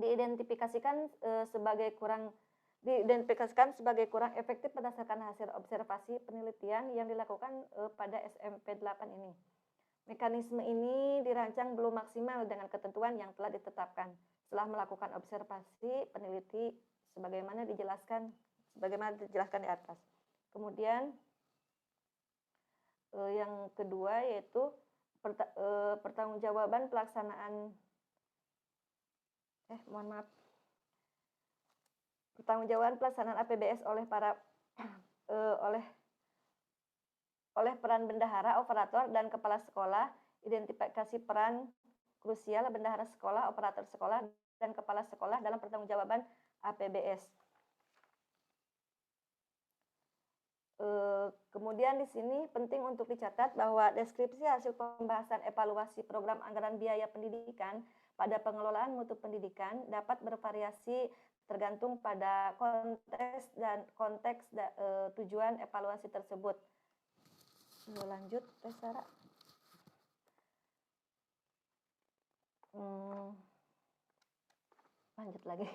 diidentifikasikan sebagai kurang diidentifikasikan sebagai kurang efektif berdasarkan hasil observasi penelitian yang dilakukan pada SMP 8 ini. Mekanisme ini dirancang belum maksimal dengan ketentuan yang telah ditetapkan. Setelah melakukan observasi peneliti sebagaimana dijelaskan di atas. Kemudian yang kedua yaitu pertanggungjawaban pelaksanaan pertanggungjawaban pelaksanaan APBS oleh oleh peran bendahara, operator, dan kepala sekolah, identifikasi peran krusial bendahara sekolah, operator sekolah, dan kepala sekolah dalam pertanggungjawaban APBS. Kemudian di sini penting untuk dicatat bahwa deskripsi hasil pembahasan evaluasi program anggaran biaya pendidikan pada pengelolaan mutu pendidikan dapat bervariasi tergantung pada konteks tujuan evaluasi tersebut. Lanjut, Teh Sarah. Lanjut lagi.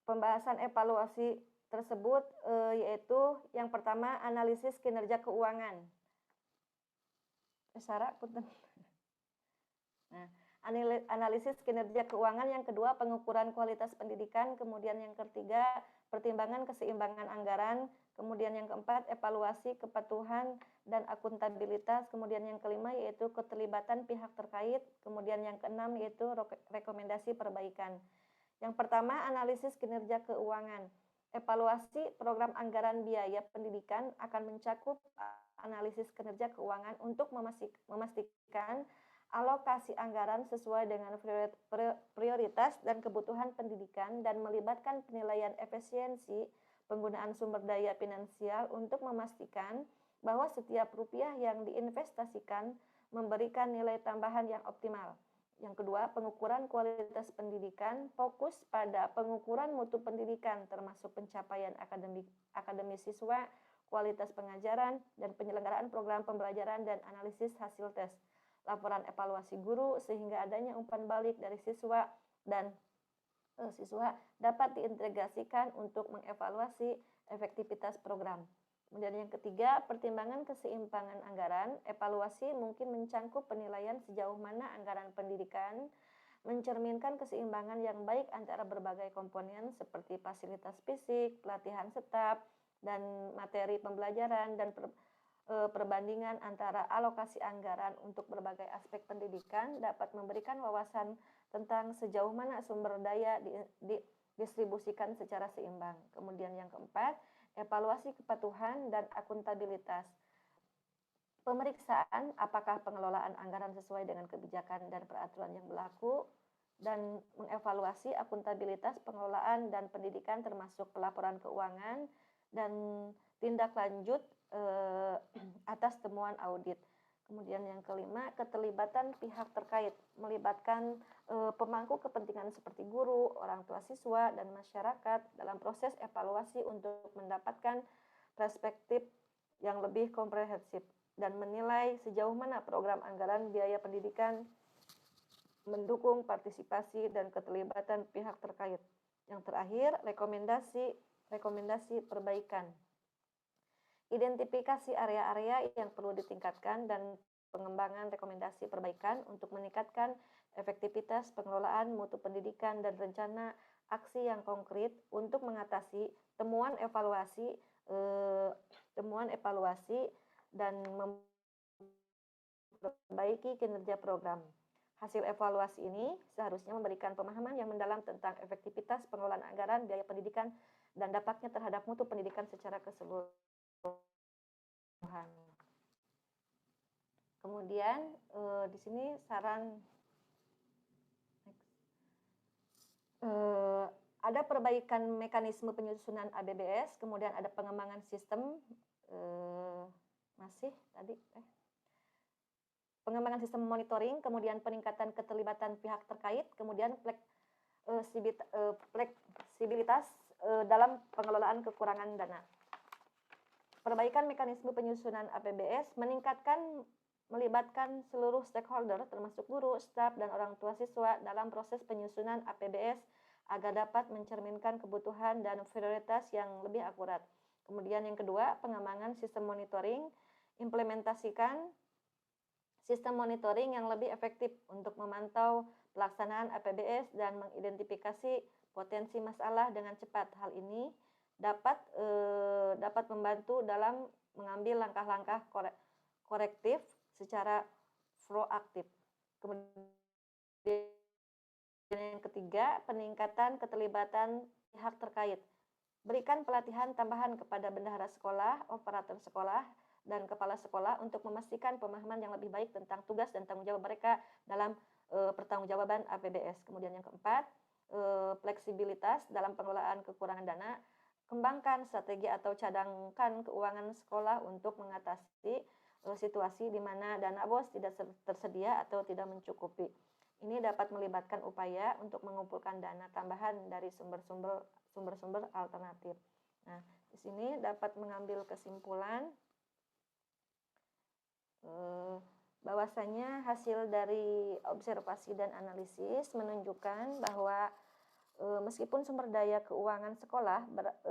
Pembahasan evaluasi tersebut yaitu yang pertama analisis kinerja keuangan. Sarah, punten. Nah, analisis kinerja keuangan, yang kedua pengukuran kualitas pendidikan, kemudian yang ketiga pertimbangan keseimbangan anggaran, kemudian yang keempat evaluasi kepatuhan dan akuntabilitas, kemudian yang kelima yaitu keterlibatan pihak terkait, kemudian yang keenam yaitu rekomendasi perbaikan. Yang pertama, analisis kinerja keuangan. Evaluasi program anggaran biaya pendidikan akan mencakup analisis kinerja keuangan untuk memastikan alokasi anggaran sesuai dengan prioritas dan kebutuhan pendidikan dan melibatkan penilaian efisiensi penggunaan sumber daya finansial untuk memastikan bahwa setiap rupiah yang diinvestasikan memberikan nilai tambahan yang optimal. Yang kedua, pengukuran kualitas pendidikan fokus pada pengukuran mutu pendidikan termasuk pencapaian akademis siswa, kualitas pengajaran, dan penyelenggaraan program pembelajaran dan analisis hasil tes, laporan evaluasi guru sehingga adanya umpan balik dari siswa dan siswa dapat diintegrasikan untuk mengevaluasi efektivitas program. Kemudian yang ketiga, pertimbangan keseimbangan anggaran. Evaluasi mungkin mencangkup penilaian sejauh mana anggaran pendidikan mencerminkan keseimbangan yang baik antara berbagai komponen seperti fasilitas fisik, pelatihan staf, dan materi pembelajaran, dan perbandingan antara alokasi anggaran untuk berbagai aspek pendidikan dapat memberikan wawasan tentang sejauh mana sumber daya didistribusikan secara seimbang. Kemudian yang keempat, evaluasi kepatuhan dan akuntabilitas. Pemeriksaan apakah pengelolaan anggaran sesuai dengan kebijakan dan peraturan yang berlaku, dan mengevaluasi akuntabilitas pengelolaan dan pendidikan termasuk pelaporan keuangan dan tindak lanjut atas temuan audit. Kemudian yang kelima, keterlibatan pihak terkait, melibatkan pemangku kepentingan seperti guru, orang tua siswa, dan masyarakat dalam proses evaluasi untuk mendapatkan perspektif yang lebih komprehensif dan menilai sejauh mana program anggaran biaya pendidikan mendukung partisipasi dan keterlibatan pihak terkait. Yang terakhir, rekomendasi perbaikan. Identifikasi area-area yang perlu ditingkatkan dan pengembangan rekomendasi perbaikan untuk meningkatkan efektivitas pengelolaan mutu pendidikan dan rencana aksi yang konkret untuk mengatasi temuan evaluasi dan memperbaiki kinerja program. Hasil evaluasi ini seharusnya memberikan pemahaman yang mendalam tentang efektivitas pengelolaan anggaran biaya pendidikan dan dampaknya terhadap mutu pendidikan secara keseluruhan. Kemudian di sini saran ada perbaikan mekanisme penyusunan APBS, kemudian ada pengembangan sistem pengembangan sistem monitoring, kemudian peningkatan keterlibatan pihak terkait, kemudian fleksibilitas dalam pengelolaan kekurangan dana. Perbaikan mekanisme penyusunan APBS meningkatkan melibatkan seluruh stakeholder termasuk guru, staf, dan orang tua siswa dalam proses penyusunan APBS agar dapat mencerminkan kebutuhan dan prioritas yang lebih akurat. Kemudian yang kedua, pengembangan sistem monitoring, implementasikan sistem monitoring yang lebih efektif untuk memantau pelaksanaan APBS dan mengidentifikasi potensi masalah dengan cepat. Hal ini dapat membantu dalam mengambil langkah-langkah korektif secara proaktif. Kemudian yang ketiga, peningkatan keterlibatan pihak terkait. Berikan pelatihan tambahan kepada bendahara sekolah, operator sekolah, dan kepala sekolah untuk memastikan pemahaman yang lebih baik tentang tugas dan tanggung jawab mereka dalam pertanggungjawaban APBS. Kemudian yang keempat, fleksibilitas dalam pengelolaan kekurangan dana. Kembangkan strategi atau cadangkan keuangan sekolah untuk mengatasi situasi di mana dana BOS tidak tersedia atau tidak mencukupi. Ini dapat melibatkan upaya untuk mengumpulkan dana tambahan dari sumber-sumber alternatif. Nah, di sini dapat mengambil kesimpulan bahwasanya hasil dari observasi dan analisis menunjukkan bahwa meskipun sumber daya keuangan sekolah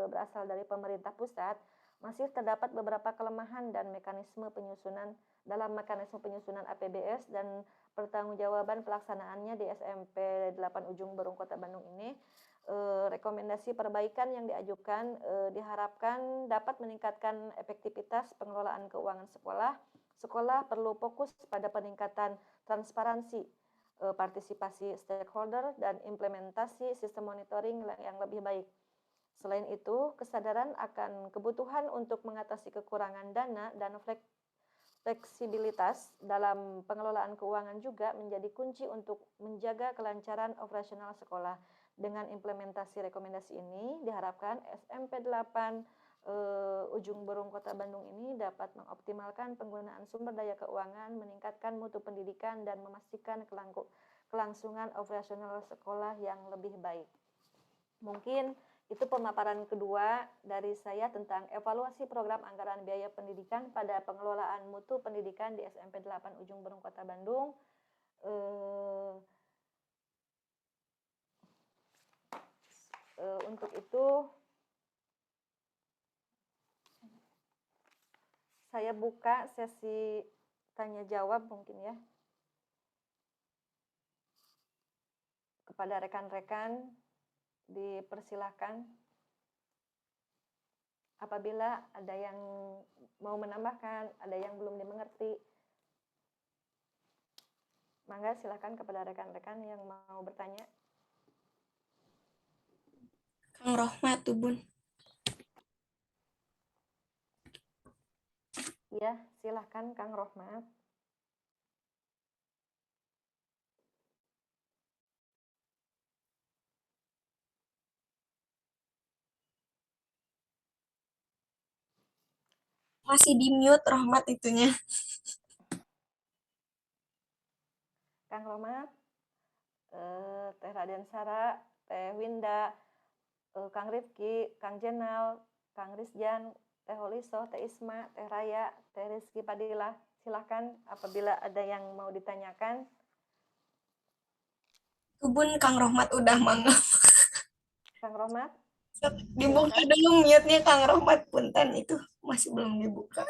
berasal dari pemerintah pusat, masih terdapat beberapa kelemahan dan mekanisme penyusunan APBS dan pertanggungjawaban pelaksanaannya di SMP 8 Ujung Berung Kota Bandung ini. Rekomendasi perbaikan yang diajukan diharapkan dapat meningkatkan efektivitas pengelolaan keuangan sekolah. Sekolah perlu fokus pada peningkatan transparansi, partisipasi stakeholder, dan implementasi sistem monitoring yang lebih baik. Selain itu, kesadaran akan kebutuhan untuk mengatasi kekurangan dana dan fleksibilitas dalam pengelolaan keuangan juga menjadi kunci untuk menjaga kelancaran operasional sekolah. Dengan implementasi rekomendasi ini, diharapkan SMP 8 Ujung Berung Kota Bandung ini dapat mengoptimalkan penggunaan sumber daya keuangan, meningkatkan mutu pendidikan, dan memastikan kelangsungan operasional sekolah yang lebih baik. Mungkin itu pemaparan kedua dari saya tentang evaluasi program anggaran biaya pendidikan pada pengelolaan mutu pendidikan di SMP 8 Ujung Berung Kota Bandung. Untuk itu saya buka sesi tanya jawab mungkin ya. Kepada rekan-rekan dipersilahkan apabila ada yang mau menambahkan, ada yang belum dimengerti. Mangga silakan kepada rekan-rekan yang mau bertanya. Kang Rohmat tuh Bun. Ya, silahkan Kang Rohmat. Masih di mute Rohmat itunya. Kang Rohmat, Teh Raden Sara, Teh Winda, Kang Rifki, Kang Jenal, Kang Rizjan, Teh Holiso, Teh Isma, Teh Raya, Teh Rizky Padilla. Silakan apabila ada yang mau ditanyakan. Bun, Kang Rohmat udah mangga. Kang Rohmat, Dibuka dulu mute-nya Kang Rohmat, punten itu masih belum dibuka.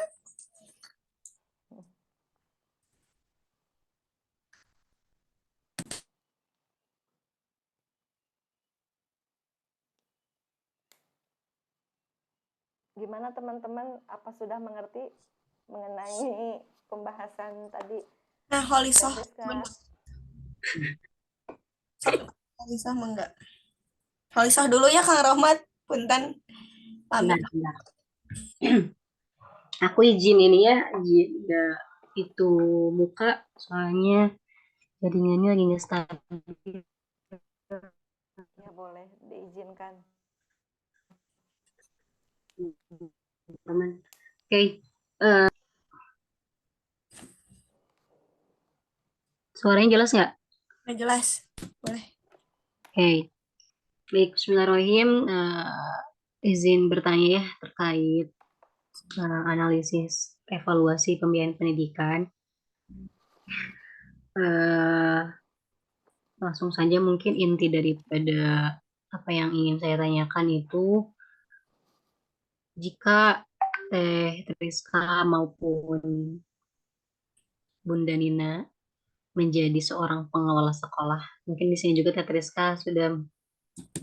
gimana teman-teman? Apa sudah mengerti mengenai pembahasan tadi? Nah, Holisoh. Teh Holisoh mangga. Holisoh dulu ya Kang Rohmat, punten. Pamit. Bentar. Aku izin ini ya, itu buka soalnya jaringannya lagi nggak stabil. Ya boleh diizinkan. Teman. Oke. Suaranya jelas nggak? Nggak jelas. Boleh. Oke. Baik, bismillahirrahmanirrahim. Izin bertanya ya terkait analisis evaluasi pembiayaan pendidikan. Eh, Langsung saja mungkin inti daripada apa yang ingin saya tanyakan itu, jika Teh Rizka maupun Bunda Nina menjadi seorang pengelola sekolah, mungkin di sini juga Teh Rizka sudah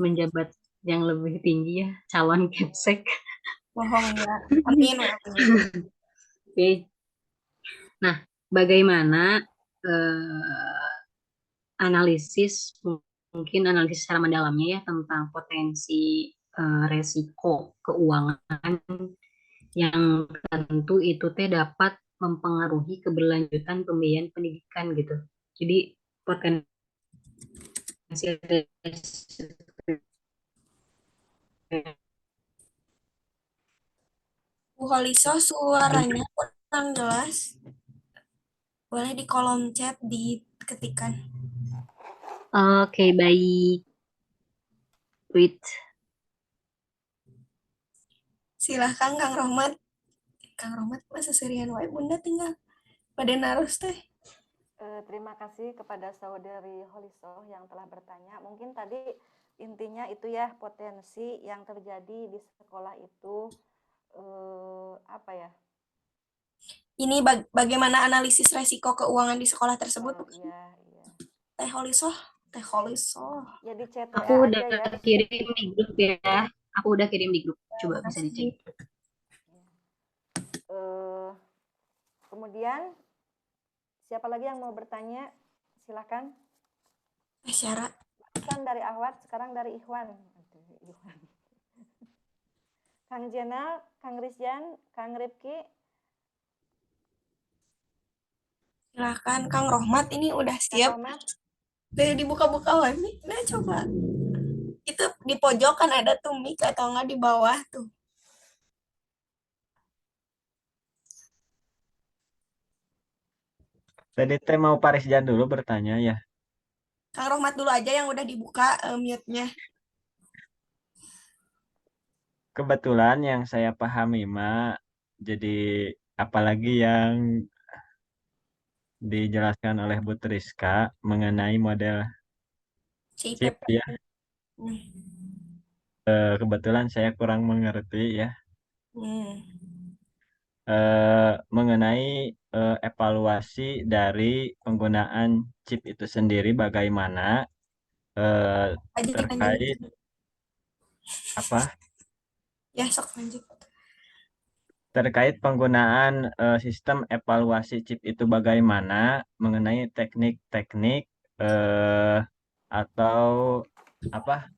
menjabat yang lebih tinggi ya, calon Kepsek. Bohong ya. Amin, amin. Oke. Nah, bagaimana eh, analisis, mungkin analisis secara mendalamnya ya tentang potensi resiko keuangan yang tentu itu teh dapat mempengaruhi keberlanjutan pembiayaan pendidikan gitu. Jadi potensi resiko Bu Holiso suaranya kurang jelas. Boleh di kolom chat diketikkan. Oke, baik. Wait. Silahkan Kang Rohmat. Kang Rohmat masa serian wae Bunda tinggal pada narus teh. Terima kasih kepada saudari Holiso yang telah bertanya. Mungkin tadi intinya itu ya, potensi yang terjadi di sekolah itu apa ya? Ini bagaimana analisis resiko keuangan di sekolah tersebut? Iya, iya. Teh Holiso, Teh Holiso. Ya di chat Aku WA udah aja ya. kirim di grup ya. Aku udah kirim di grup. Coba bisa dicek. Kemudian siapa lagi yang mau bertanya? Silakan. Syara. Kan dari Ahwat, sekarang dari Ikhwan. Ikhwan. Kang Jenal, Kang Rizjan, Kang Rifki. Silakan Kang Rohmat, ini udah Kang siap. Rohmat. Dari dibuka-buka lagi. Nah, coba. Itu di pojok kan ada tuh mic atau enggak di bawah tuh. Tadi teh mau Parisjan dulu bertanya ya. Kang Rohmat dulu aja yang udah dibuka mute-nya. Kebetulan yang saya pahami Mak, jadi apalagi yang dijelaskan oleh Bu Triska mengenai model chip CIPP. ya. Kebetulan saya kurang mengerti ya. Mengenai evaluasi dari penggunaan chip itu sendiri bagaimana Lanjutin, terkait apa? Ya, sok lanjut. Terkait penggunaan sistem evaluasi chip itu bagaimana mengenai teknik-teknik eh, atau apa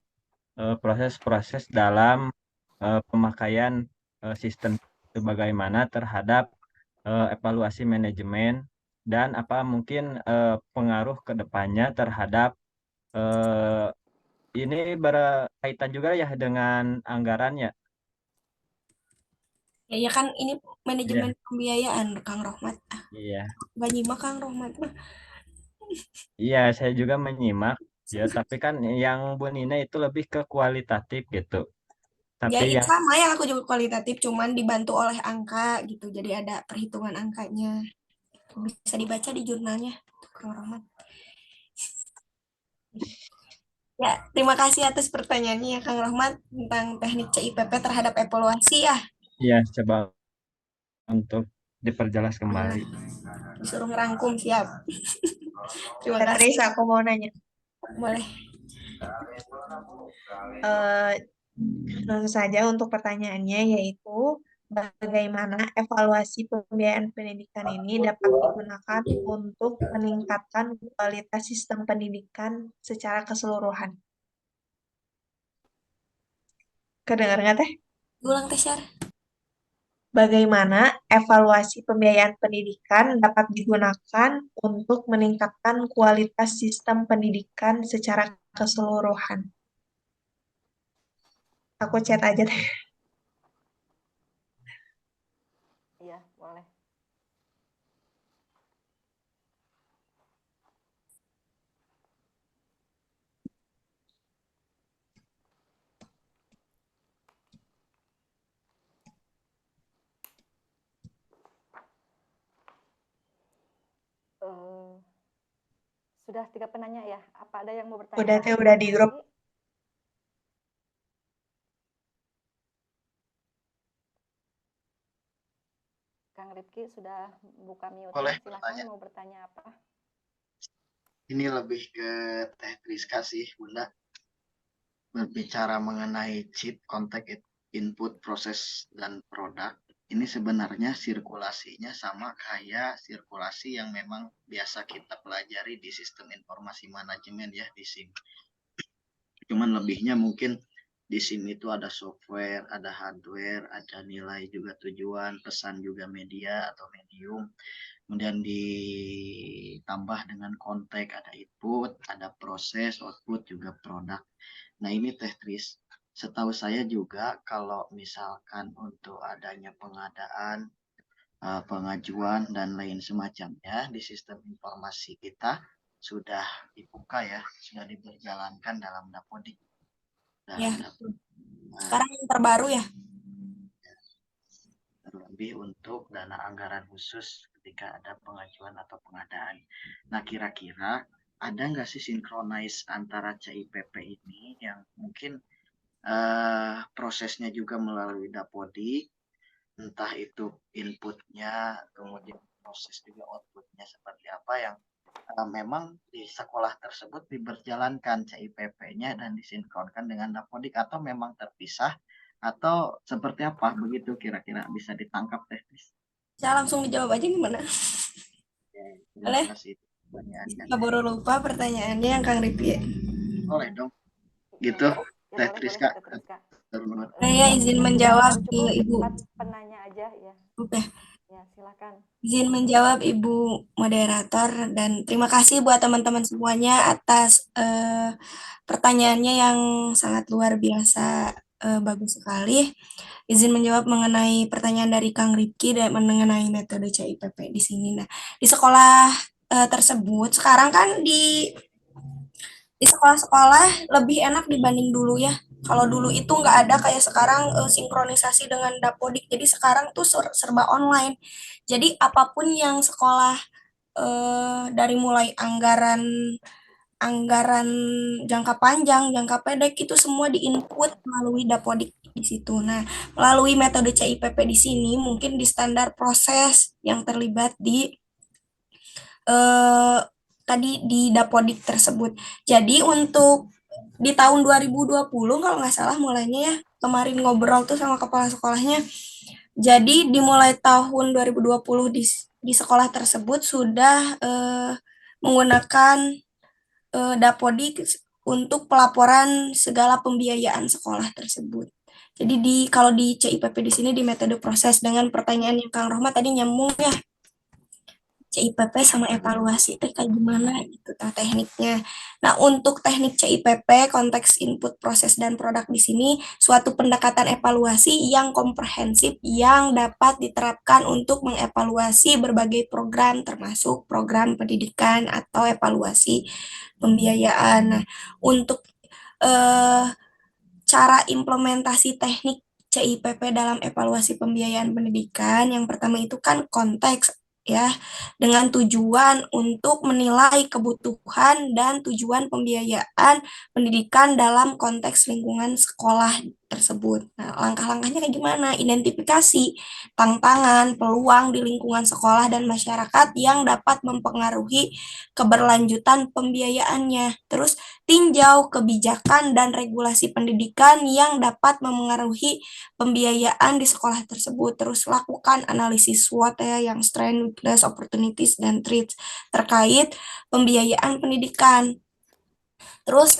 proses-proses dalam pemakaian sistem itu bagaimana terhadap evaluasi manajemen dan apa mungkin pengaruh ke depannya terhadap eh, ini berkaitan juga ya dengan anggarannya. Ya, ya kan ini manajemen Iya, pembiayaan Kang Rohmat. iya. Gak nyimak Kang Rohmat. Iya, saya juga menyimak ya, tapi kan yang Bu Nina itu lebih ke kualitatif gitu. Ya, Tapi ini yang sama yang aku juga kualitatif, cuman dibantu oleh angka gitu. Jadi ada perhitungan angkanya. Bisa dibaca di jurnalnya, Kang Rohmat. Ya, terima kasih atas pertanyaannya ya Kang Rohmat tentang teknik CIPP terhadap evaluasi ya. ya coba untuk diperjelas Nah, kembali. disuruh ngerangkum siap. Terima Teh kasih. Tris, aku mau nanya. Boleh. Eh, Langsung saja untuk pertanyaannya, yaitu bagaimana evaluasi pembiayaan pendidikan ini dapat digunakan untuk meningkatkan kualitas sistem pendidikan secara keseluruhan. Kedengar nggak teh? Ulang Teh Syar. Bagaimana evaluasi pembiayaan pendidikan dapat digunakan untuk meningkatkan kualitas sistem pendidikan secara keseluruhan? Aku chat aja deh. Iya, boleh. Sudah 3 penanya ya. Apa ada yang mau bertanya? Udah teh, udah di grup. Kang Rifki sudah buka mute. Boleh Silahkan bertanya. mau bertanya apa? Ini lebih ke Teh Priska sih, Bunda. Berbicara mengenai chip, kontak input, proses, dan produk. Ini sebenarnya sirkulasinya sama kayak sirkulasi yang memang biasa kita pelajari di sistem informasi manajemen ya, di SIM. Cuman lebihnya mungkin di SIM itu ada software, ada hardware, ada nilai juga tujuan, pesan juga media atau medium. Kemudian ditambah dengan kontak, ada input, ada proses, output, juga produk. Nah ini Teh Tris, setahu saya juga kalau misalkan untuk adanya pengadaan, pengajuan, dan lain semacamnya di sistem informasi kita sudah dibuka ya, sudah diberjalankan dalam Dapodik. Ya, Dan sekarang yang terbaru ya. terlebih untuk dana anggaran khusus ketika ada pengajuan atau pengadaan. Nah kira-kira ada nggak sih sinkronize antara CIPP ini yang mungkin prosesnya juga melalui Dapodik, entah itu inputnya, kemudian proses juga outputnya seperti apa yang memang di sekolah tersebut diberjalankan CIPP-nya dan disinkronkan dengan Dapodik, atau memang terpisah, atau seperti apa begitu kira-kira, bisa ditangkap Teh Tris? Saya langsung dijawab aja gimana? Boleh? Terima kasih pertanyaannya. Keburu lupa pertanyaannya yang Kang Rifki. Boleh dong. Gitu, Teh Triska. Saya izin menjawab Ibu. Penanya aja ya. Oke. Ya, silakan. Izin menjawab Ibu moderator dan terima kasih buat teman-teman semuanya atas pertanyaannya yang sangat luar biasa, bagus sekali. Izin menjawab mengenai pertanyaan dari Kang Rifki dan mengenai metode CIPP di sini. Nah, di sekolah tersebut sekarang kan di sekolah-sekolah lebih enak dibanding dulu ya. Kalau dulu itu nggak ada kayak sekarang sinkronisasi dengan Dapodik. Jadi sekarang tuh serba online. Jadi apapun yang sekolah dari mulai anggaran jangka panjang, jangka pendek itu semua diinput melalui Dapodik di situ. Nah, melalui metode CIPP di sini mungkin di standar proses yang terlibat di tadi di Dapodik tersebut. Jadi untuk di tahun 2020 kalau nggak salah mulainya ya, kemarin ngobrol tuh sama kepala sekolahnya. Jadi dimulai tahun 2020 di sekolah tersebut sudah menggunakan Dapodik untuk pelaporan segala pembiayaan sekolah tersebut. Jadi kalau di CIPP di sini di metode proses dengan pertanyaan yang Kang Rohmat tadi nyambung ya. CIPP sama evaluasi kayak gimana gitu tekniknya. Nah, untuk teknik CIPP, konteks input, proses, dan produk di sini suatu pendekatan evaluasi yang komprehensif yang dapat diterapkan untuk mengevaluasi berbagai program termasuk program pendidikan atau evaluasi pembiayaan. Nah, untuk cara implementasi teknik CIPP dalam evaluasi pembiayaan pendidikan, yang pertama itu kan konteks ya, dengan tujuan untuk menilai kebutuhan dan tujuan pembiayaan pendidikan dalam konteks lingkungan sekolah tersebut. Nah, langkah-langkahnya kayak gimana? Identifikasi tantangan, peluang di lingkungan sekolah dan masyarakat yang dapat mempengaruhi keberlanjutan pembiayaannya. Terus tinjau kebijakan dan regulasi pendidikan yang dapat memengaruhi pembiayaan di sekolah tersebut. Terus lakukan analisis SWOT ya, yang strength, weakness, opportunities, dan threats terkait pembiayaan pendidikan. Terus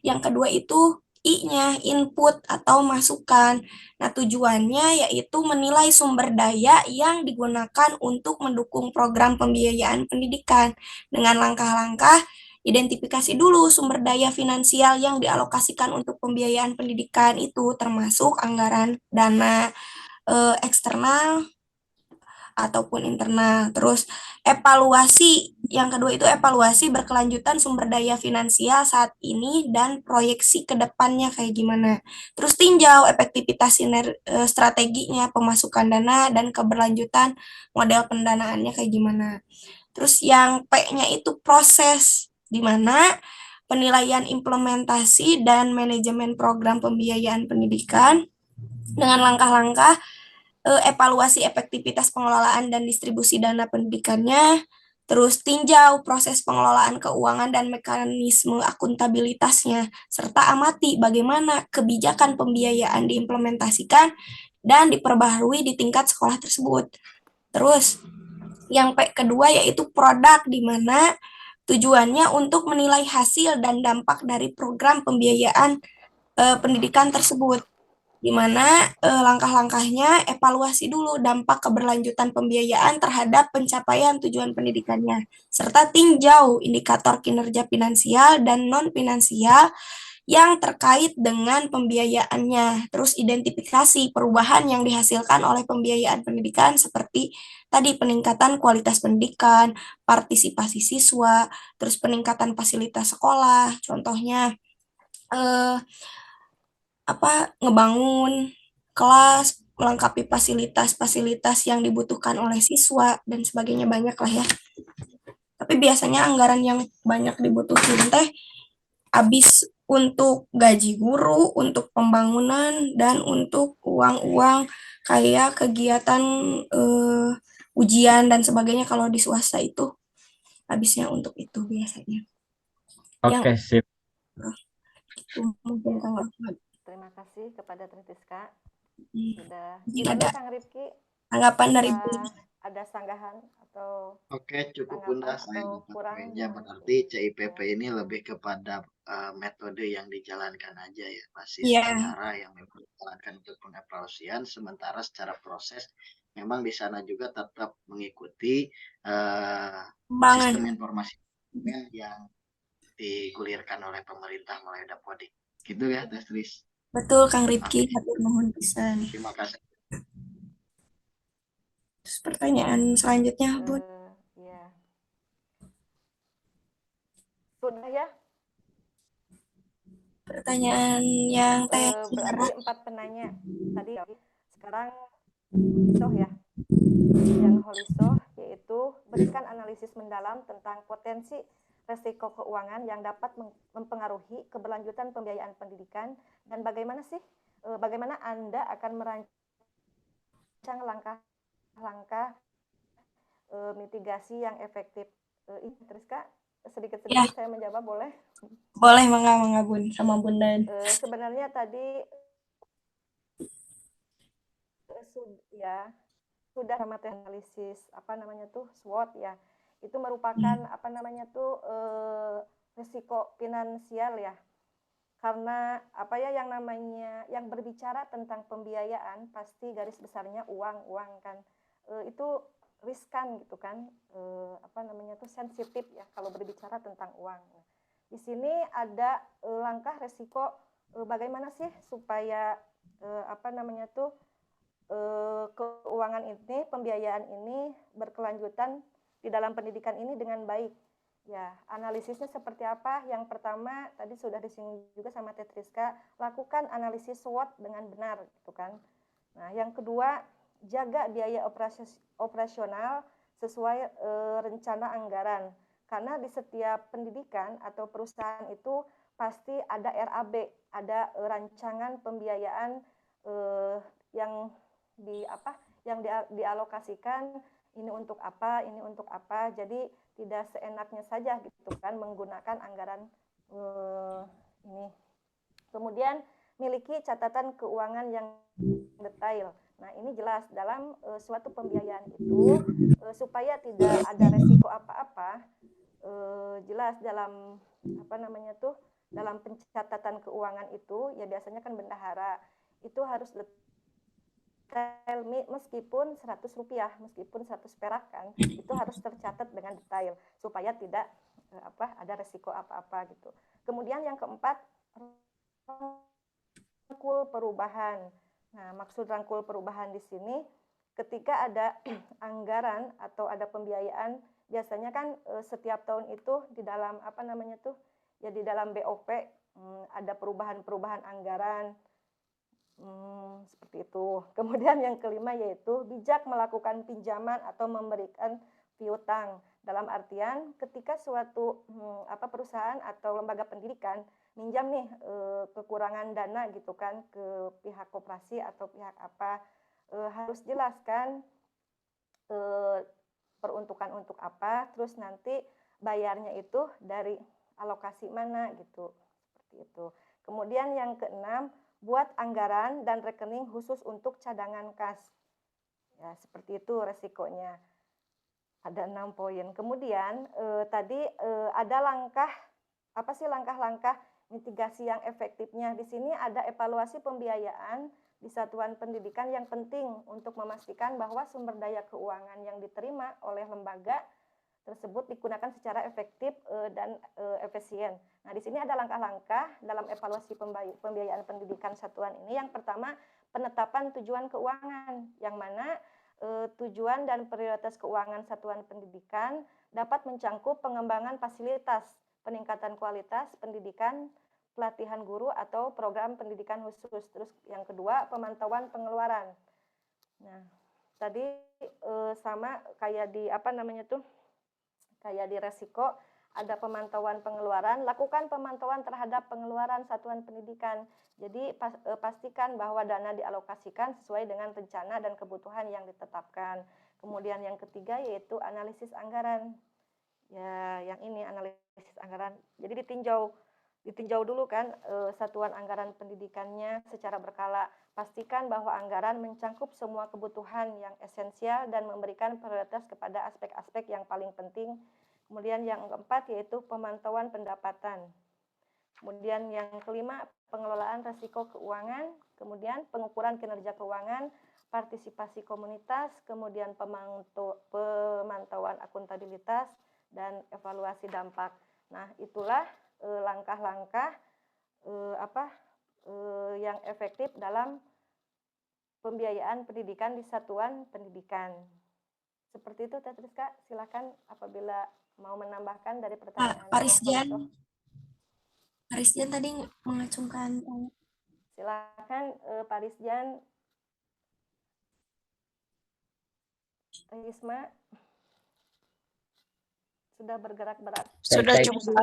yang kedua itu I-nya, input atau masukan. Nah, tujuannya yaitu menilai sumber daya yang digunakan untuk mendukung program pembiayaan pendidikan dengan langkah-langkah identifikasi dulu sumber daya finansial yang dialokasikan untuk pembiayaan pendidikan itu termasuk anggaran dana eksternal ataupun internal. Terus evaluasi, yang kedua itu evaluasi berkelanjutan sumber daya finansial saat ini dan proyeksi ke depannya kayak gimana. Terus tinjau efektivitas strateginya, pemasukan dana dan keberlanjutan model pendanaannya kayak gimana. Terus yang P-nya itu proses. di mana penilaian implementasi dan manajemen program pembiayaan pendidikan dengan langkah-langkah evaluasi efektivitas pengelolaan dan distribusi dana pendidikannya, terus tinjau proses pengelolaan keuangan dan mekanisme akuntabilitasnya, serta amati bagaimana kebijakan pembiayaan diimplementasikan dan diperbaharui di tingkat sekolah tersebut. Terus, yang kedua yaitu produk, di mana tujuannya untuk menilai hasil dan dampak dari program pembiayaan pendidikan tersebut, di mana langkah-langkahnya evaluasi dulu dampak keberlanjutan pembiayaan terhadap pencapaian tujuan pendidikannya, serta tinjau indikator kinerja finansial dan non-finansial yang terkait dengan pembiayaannya. Terus identifikasi perubahan yang dihasilkan oleh pembiayaan pendidikan seperti tadi peningkatan kualitas pendidikan, partisipasi siswa, terus peningkatan fasilitas sekolah, contohnya ngebangun kelas, melengkapi fasilitas-fasilitas yang dibutuhkan oleh siswa, dan sebagainya, banyak lah ya. Tapi biasanya anggaran yang banyak dibutuhin teh habis untuk gaji guru, untuk pembangunan, dan untuk uang-uang kayak kegiatan ujian dan sebagainya. Kalau di swasta itu habisnya untuk itu biasanya. Oke, sip. Itu mungkin Kang Ahmad. Terima kasih kepada Tritiska. Sudah. Mungkin Gimana ada Kang Rifki? tanggapan dari Apa Bunda? ada sanggahan atau Oke, cukup tanggapan Bunda. Saya atau dapat kurang? poinnya, berarti CIPP ini lebih kepada metode yang dijalankan aja ya, basis Iya, cara yang memang dijalankan untuk pengevaluasian, sementara secara proses memang di sana juga tetap mengikuti kembangan. sistem informasi yang digulirkan oleh pemerintah melalui Dapodik. Gitu ya, Testris. Betul, Kang Rifki. Oke, Hatur nuhun pisan. terima kasih. Terus pertanyaan selanjutnya, Bun. Ya. Sudah ya? Pertanyaan yang Berarti 4 penanya tadi. Sekarang Holisoh ya. Yang Holisoh yaitu berikan analisis mendalam tentang potensi resiko keuangan yang dapat mempengaruhi keberlanjutan pembiayaan pendidikan, dan bagaimana Anda akan merancang langkah-langkah mitigasi yang efektif. Triska, sedikit-sedikit saya menjawab boleh? Boleh, mangga Bun, sama Bunda. Sebenarnya tadi sudah materi analisis SWOT ya. Itu merupakan risiko finansial ya. Karena yang berbicara tentang pembiayaan pasti garis besarnya uang kan. Itu riskan gitu kan. Sensitif ya kalau berbicara tentang uang. Di sini ada langkah risiko bagaimana sih supaya keuangan ini, pembiayaan ini berkelanjutan di dalam pendidikan ini dengan baik. Ya, analisisnya seperti apa? Yang pertama, tadi sudah disinggung juga sama Tetriska, lakukan analisis SWOT dengan benar, gitu kan. Nah, yang kedua, jaga biaya operasional sesuai rencana anggaran. Karena di setiap pendidikan atau perusahaan itu pasti ada RAB, ada rancangan pembiayaan yang dialokasikan, ini untuk apa. Jadi tidak seenaknya saja gitu kan menggunakan anggaran ini. Kemudian miliki catatan keuangan yang detail. Nah, ini jelas dalam suatu pembiayaan itu supaya tidak ada resiko apa-apa. Jelas dalam dalam pencatatan keuangan itu ya biasanya kan bendahara itu harus detail, meskipun 100 rupiah, meskipun 100 perak kan, itu harus tercatat dengan detail supaya tidak ada resiko apa-apa gitu. Kemudian yang keempat, rangkul perubahan. Nah, maksud rangkul perubahan di sini ketika ada anggaran atau ada pembiayaan, biasanya kan setiap tahun itu di dalam di dalam BOP ada perubahan anggaran. Seperti itu. Kemudian yang kelima yaitu bijak melakukan pinjaman atau memberikan piutang. Dalam artian ketika suatu perusahaan atau lembaga pendidikan minjam nih kekurangan dana gitu kan ke pihak koperasi atau pihak apa, harus jelaskan peruntukan untuk apa, terus nanti bayarnya itu dari alokasi mana gitu, seperti itu. Kemudian yang keenam, buat anggaran dan rekening khusus untuk cadangan kas. Ya, seperti itu resikonya. Ada 6 poin. Kemudian tadi ada langkah-langkah mitigasi yang efektifnya. Di sini ada evaluasi pembiayaan di satuan pendidikan yang penting untuk memastikan bahwa sumber daya keuangan yang diterima oleh lembaga tersebut digunakan secara efektif dan efisien. Nah, di sini ada langkah-langkah dalam evaluasi pembiayaan pendidikan satuan ini. Yang pertama, penetapan tujuan keuangan, yang mana tujuan dan prioritas keuangan satuan pendidikan dapat mencangkup pengembangan fasilitas, peningkatan kualitas pendidikan, pelatihan guru atau program pendidikan khusus. Terus yang kedua, pemantauan pengeluaran. Nah, tadi sama kayak di kayak di resiko, ada pemantauan pengeluaran, lakukan pemantauan terhadap pengeluaran satuan pendidikan. Jadi pastikan bahwa dana dialokasikan sesuai dengan rencana dan kebutuhan yang ditetapkan. Kemudian yang ketiga yaitu analisis anggaran. Ya, yang ini analisis anggaran. Jadi ditinjau dulu kan satuan anggaran pendidikannya secara berkala. Pastikan bahwa anggaran mencangkup semua kebutuhan yang esensial dan memberikan prioritas kepada aspek-aspek yang paling penting. Kemudian yang keempat yaitu pemantauan pendapatan. Kemudian yang kelima, pengelolaan risiko keuangan. Kemudian pengukuran kinerja keuangan, partisipasi komunitas, kemudian pemantauan akuntabilitas, dan evaluasi dampak. Nah, itulah langkah-langkah yang efektif dalam pembiayaan pendidikan di satuan pendidikan. Seperti itu, Teh Triska. Silakan apabila mau menambahkan dari pertanyaan. Pak Rizjan tadi mengacungkan. Silakan Pak Rizjan. Risma sudah bergerak-gerak. Sudah cukup.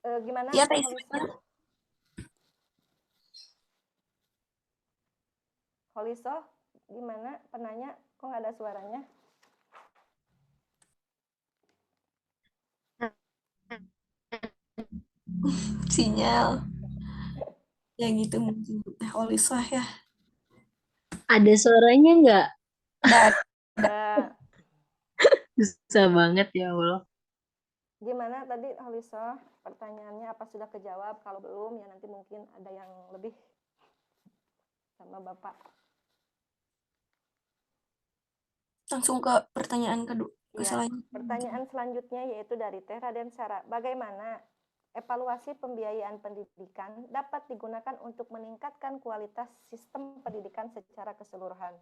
Gimana? Ya, Teh Risma. Holiso, gimana penanya? Kok nggak ada suaranya? Sinyal. Ya gitu mungkin. Holiso ya. Ada suaranya nggak? Ada. Susah banget ya Allah. Gimana tadi Holiso? Pertanyaannya apa sudah kejawab? Kalau belum ya nanti mungkin ada yang lebih sama Bapak. Langsung ke pertanyaan kedua. Ya, pertanyaan selanjutnya yaitu dari Teh Raden Sara. Bagaimana evaluasi pembiayaan pendidikan dapat digunakan untuk meningkatkan kualitas sistem pendidikan secara keseluruhan?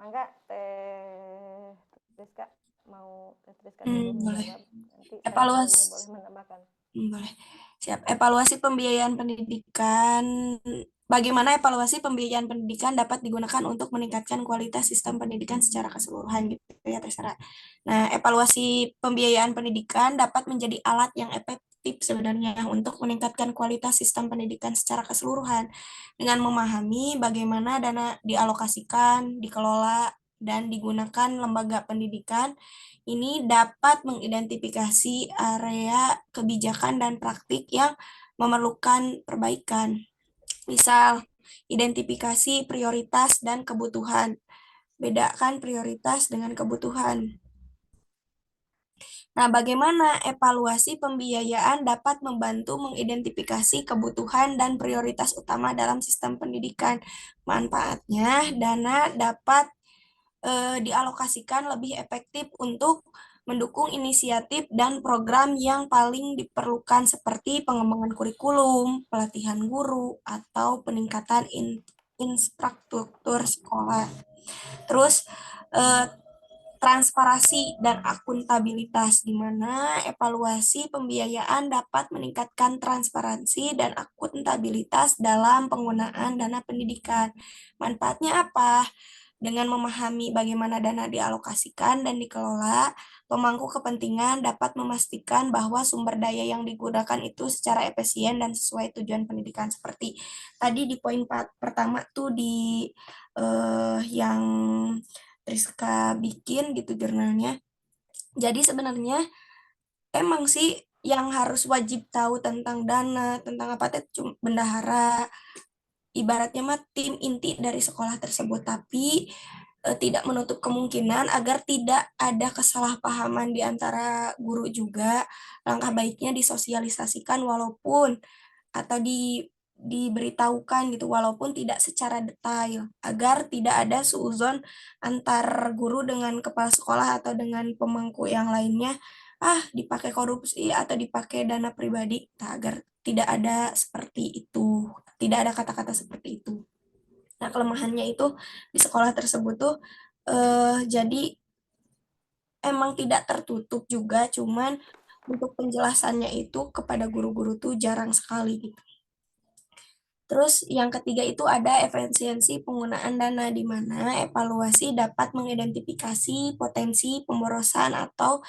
Mangga Teh Triska mau Teh Triska dulu menjawab. Nanti evaluasi boleh menambahkan. Boleh. Siap. Evaluasi pembiayaan pendidikan. Bagaimana evaluasi pembiayaan pendidikan dapat digunakan untuk meningkatkan kualitas sistem pendidikan secara keseluruhan gitu ya, terserah. Nah, evaluasi pembiayaan pendidikan dapat menjadi alat yang efektif sebenarnya untuk meningkatkan kualitas sistem pendidikan secara keseluruhan dengan memahami bagaimana dana dialokasikan, dikelola, dan digunakan lembaga pendidikan. Ini dapat mengidentifikasi area kebijakan dan praktik yang memerlukan perbaikan. Misal, identifikasi prioritas dan kebutuhan. Bedakan prioritas dengan kebutuhan. Nah, bagaimana evaluasi pembiayaan dapat membantu mengidentifikasi kebutuhan dan prioritas utama dalam sistem pendidikan? Manfaatnya, dana dapat dialokasikan lebih efektif untuk mendukung inisiatif dan program yang paling diperlukan seperti pengembangan kurikulum, pelatihan guru, atau peningkatan infrastruktur sekolah. Terus transparansi dan akuntabilitas, di mana evaluasi pembiayaan dapat meningkatkan transparansi dan akuntabilitas dalam penggunaan dana pendidikan. Manfaatnya apa? Dengan memahami bagaimana dana dialokasikan dan dikelola, pemangku kepentingan dapat memastikan bahwa sumber daya yang digunakan itu secara efisien dan sesuai tujuan pendidikan. Seperti tadi di poin pertama tuh di yang Triska bikin gitu jurnalnya. Jadi sebenarnya emang sih yang harus wajib tahu tentang dana, tentang apa itu bendahara, ibaratnya mah tim inti dari sekolah tersebut, tapi tidak menutup kemungkinan agar tidak ada kesalahpahaman di antara guru juga. Langkah baiknya disosialisasikan walaupun atau diberitahukan gitu walaupun tidak secara detail agar tidak ada suuzon antar guru dengan kepala sekolah atau dengan pemangku yang lainnya dipakai korupsi atau dipakai dana pribadi. Nah, agar tidak ada seperti itu, tidak ada kata-kata seperti itu. Nah, kelemahannya itu di sekolah tersebut tuh jadi emang tidak tertutup juga, cuman untuk penjelasannya itu kepada guru-guru tuh jarang sekali gitu. Terus yang ketiga itu ada efisiensi penggunaan dana, di mana evaluasi dapat mengidentifikasi potensi pemborosan atau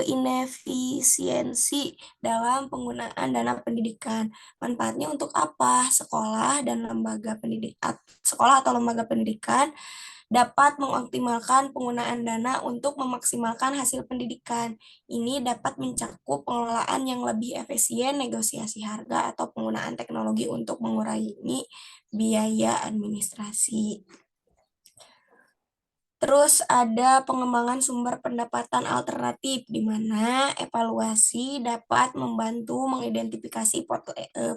inefisiensi dalam penggunaan dana pendidikan. Manfaatnya untuk apa? Sekolah atau lembaga pendidikan dapat mengoptimalkan penggunaan dana untuk memaksimalkan hasil pendidikan. Ini dapat mencakup pengelolaan yang lebih efisien, negosiasi harga, atau penggunaan teknologi untuk mengurangi biaya administrasi. Terus ada pengembangan sumber pendapatan alternatif, di mana evaluasi dapat membantu mengidentifikasi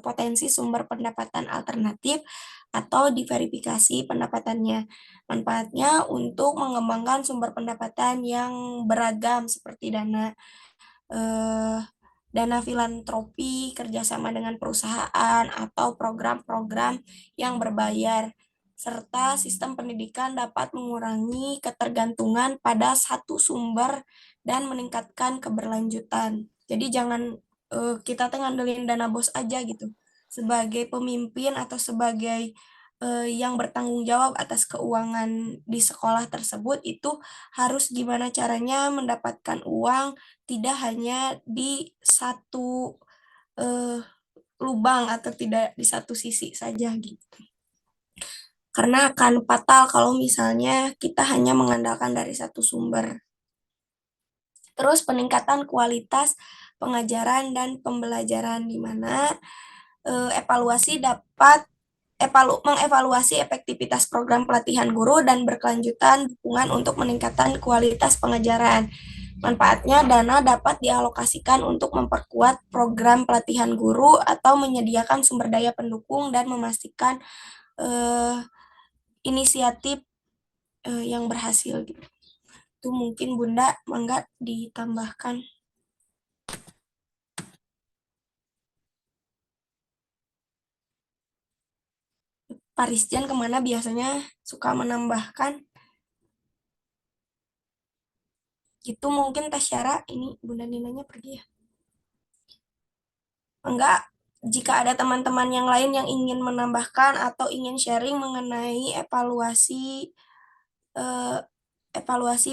potensi sumber pendapatan alternatif atau diverifikasi pendapatannya. Manfaatnya untuk mengembangkan sumber pendapatan yang beragam seperti dana filantropi, kerjasama dengan perusahaan, atau program-program yang berbayar, serta sistem pendidikan dapat mengurangi ketergantungan pada satu sumber dan meningkatkan keberlanjutan. Jadi jangan kita ngandelin dana bos aja gitu. Sebagai pemimpin atau sebagai yang bertanggung jawab atas keuangan di sekolah tersebut itu harus gimana caranya mendapatkan uang tidak hanya di satu lubang atau tidak di satu sisi saja gitu. Karena akan fatal kalau misalnya kita hanya mengandalkan dari satu sumber. Terus peningkatan kualitas pengajaran dan pembelajaran, di mana evaluasi dapat mengevaluasi efektivitas program pelatihan guru dan berkelanjutan dukungan untuk meningkatkan kualitas pengajaran. Manfaatnya, dana dapat dialokasikan untuk memperkuat program pelatihan guru atau menyediakan sumber daya pendukung dan memastikan inisiatif yang berhasil gitu. Itu mungkin Bunda, mangga ditambahkan. Parisjan kemana biasanya suka menambahkan? Gitu mungkin Tasyara, ini Bunda Ninanya pergi ya. Enggak, jika ada teman-teman yang lain yang ingin menambahkan atau ingin sharing mengenai evaluasi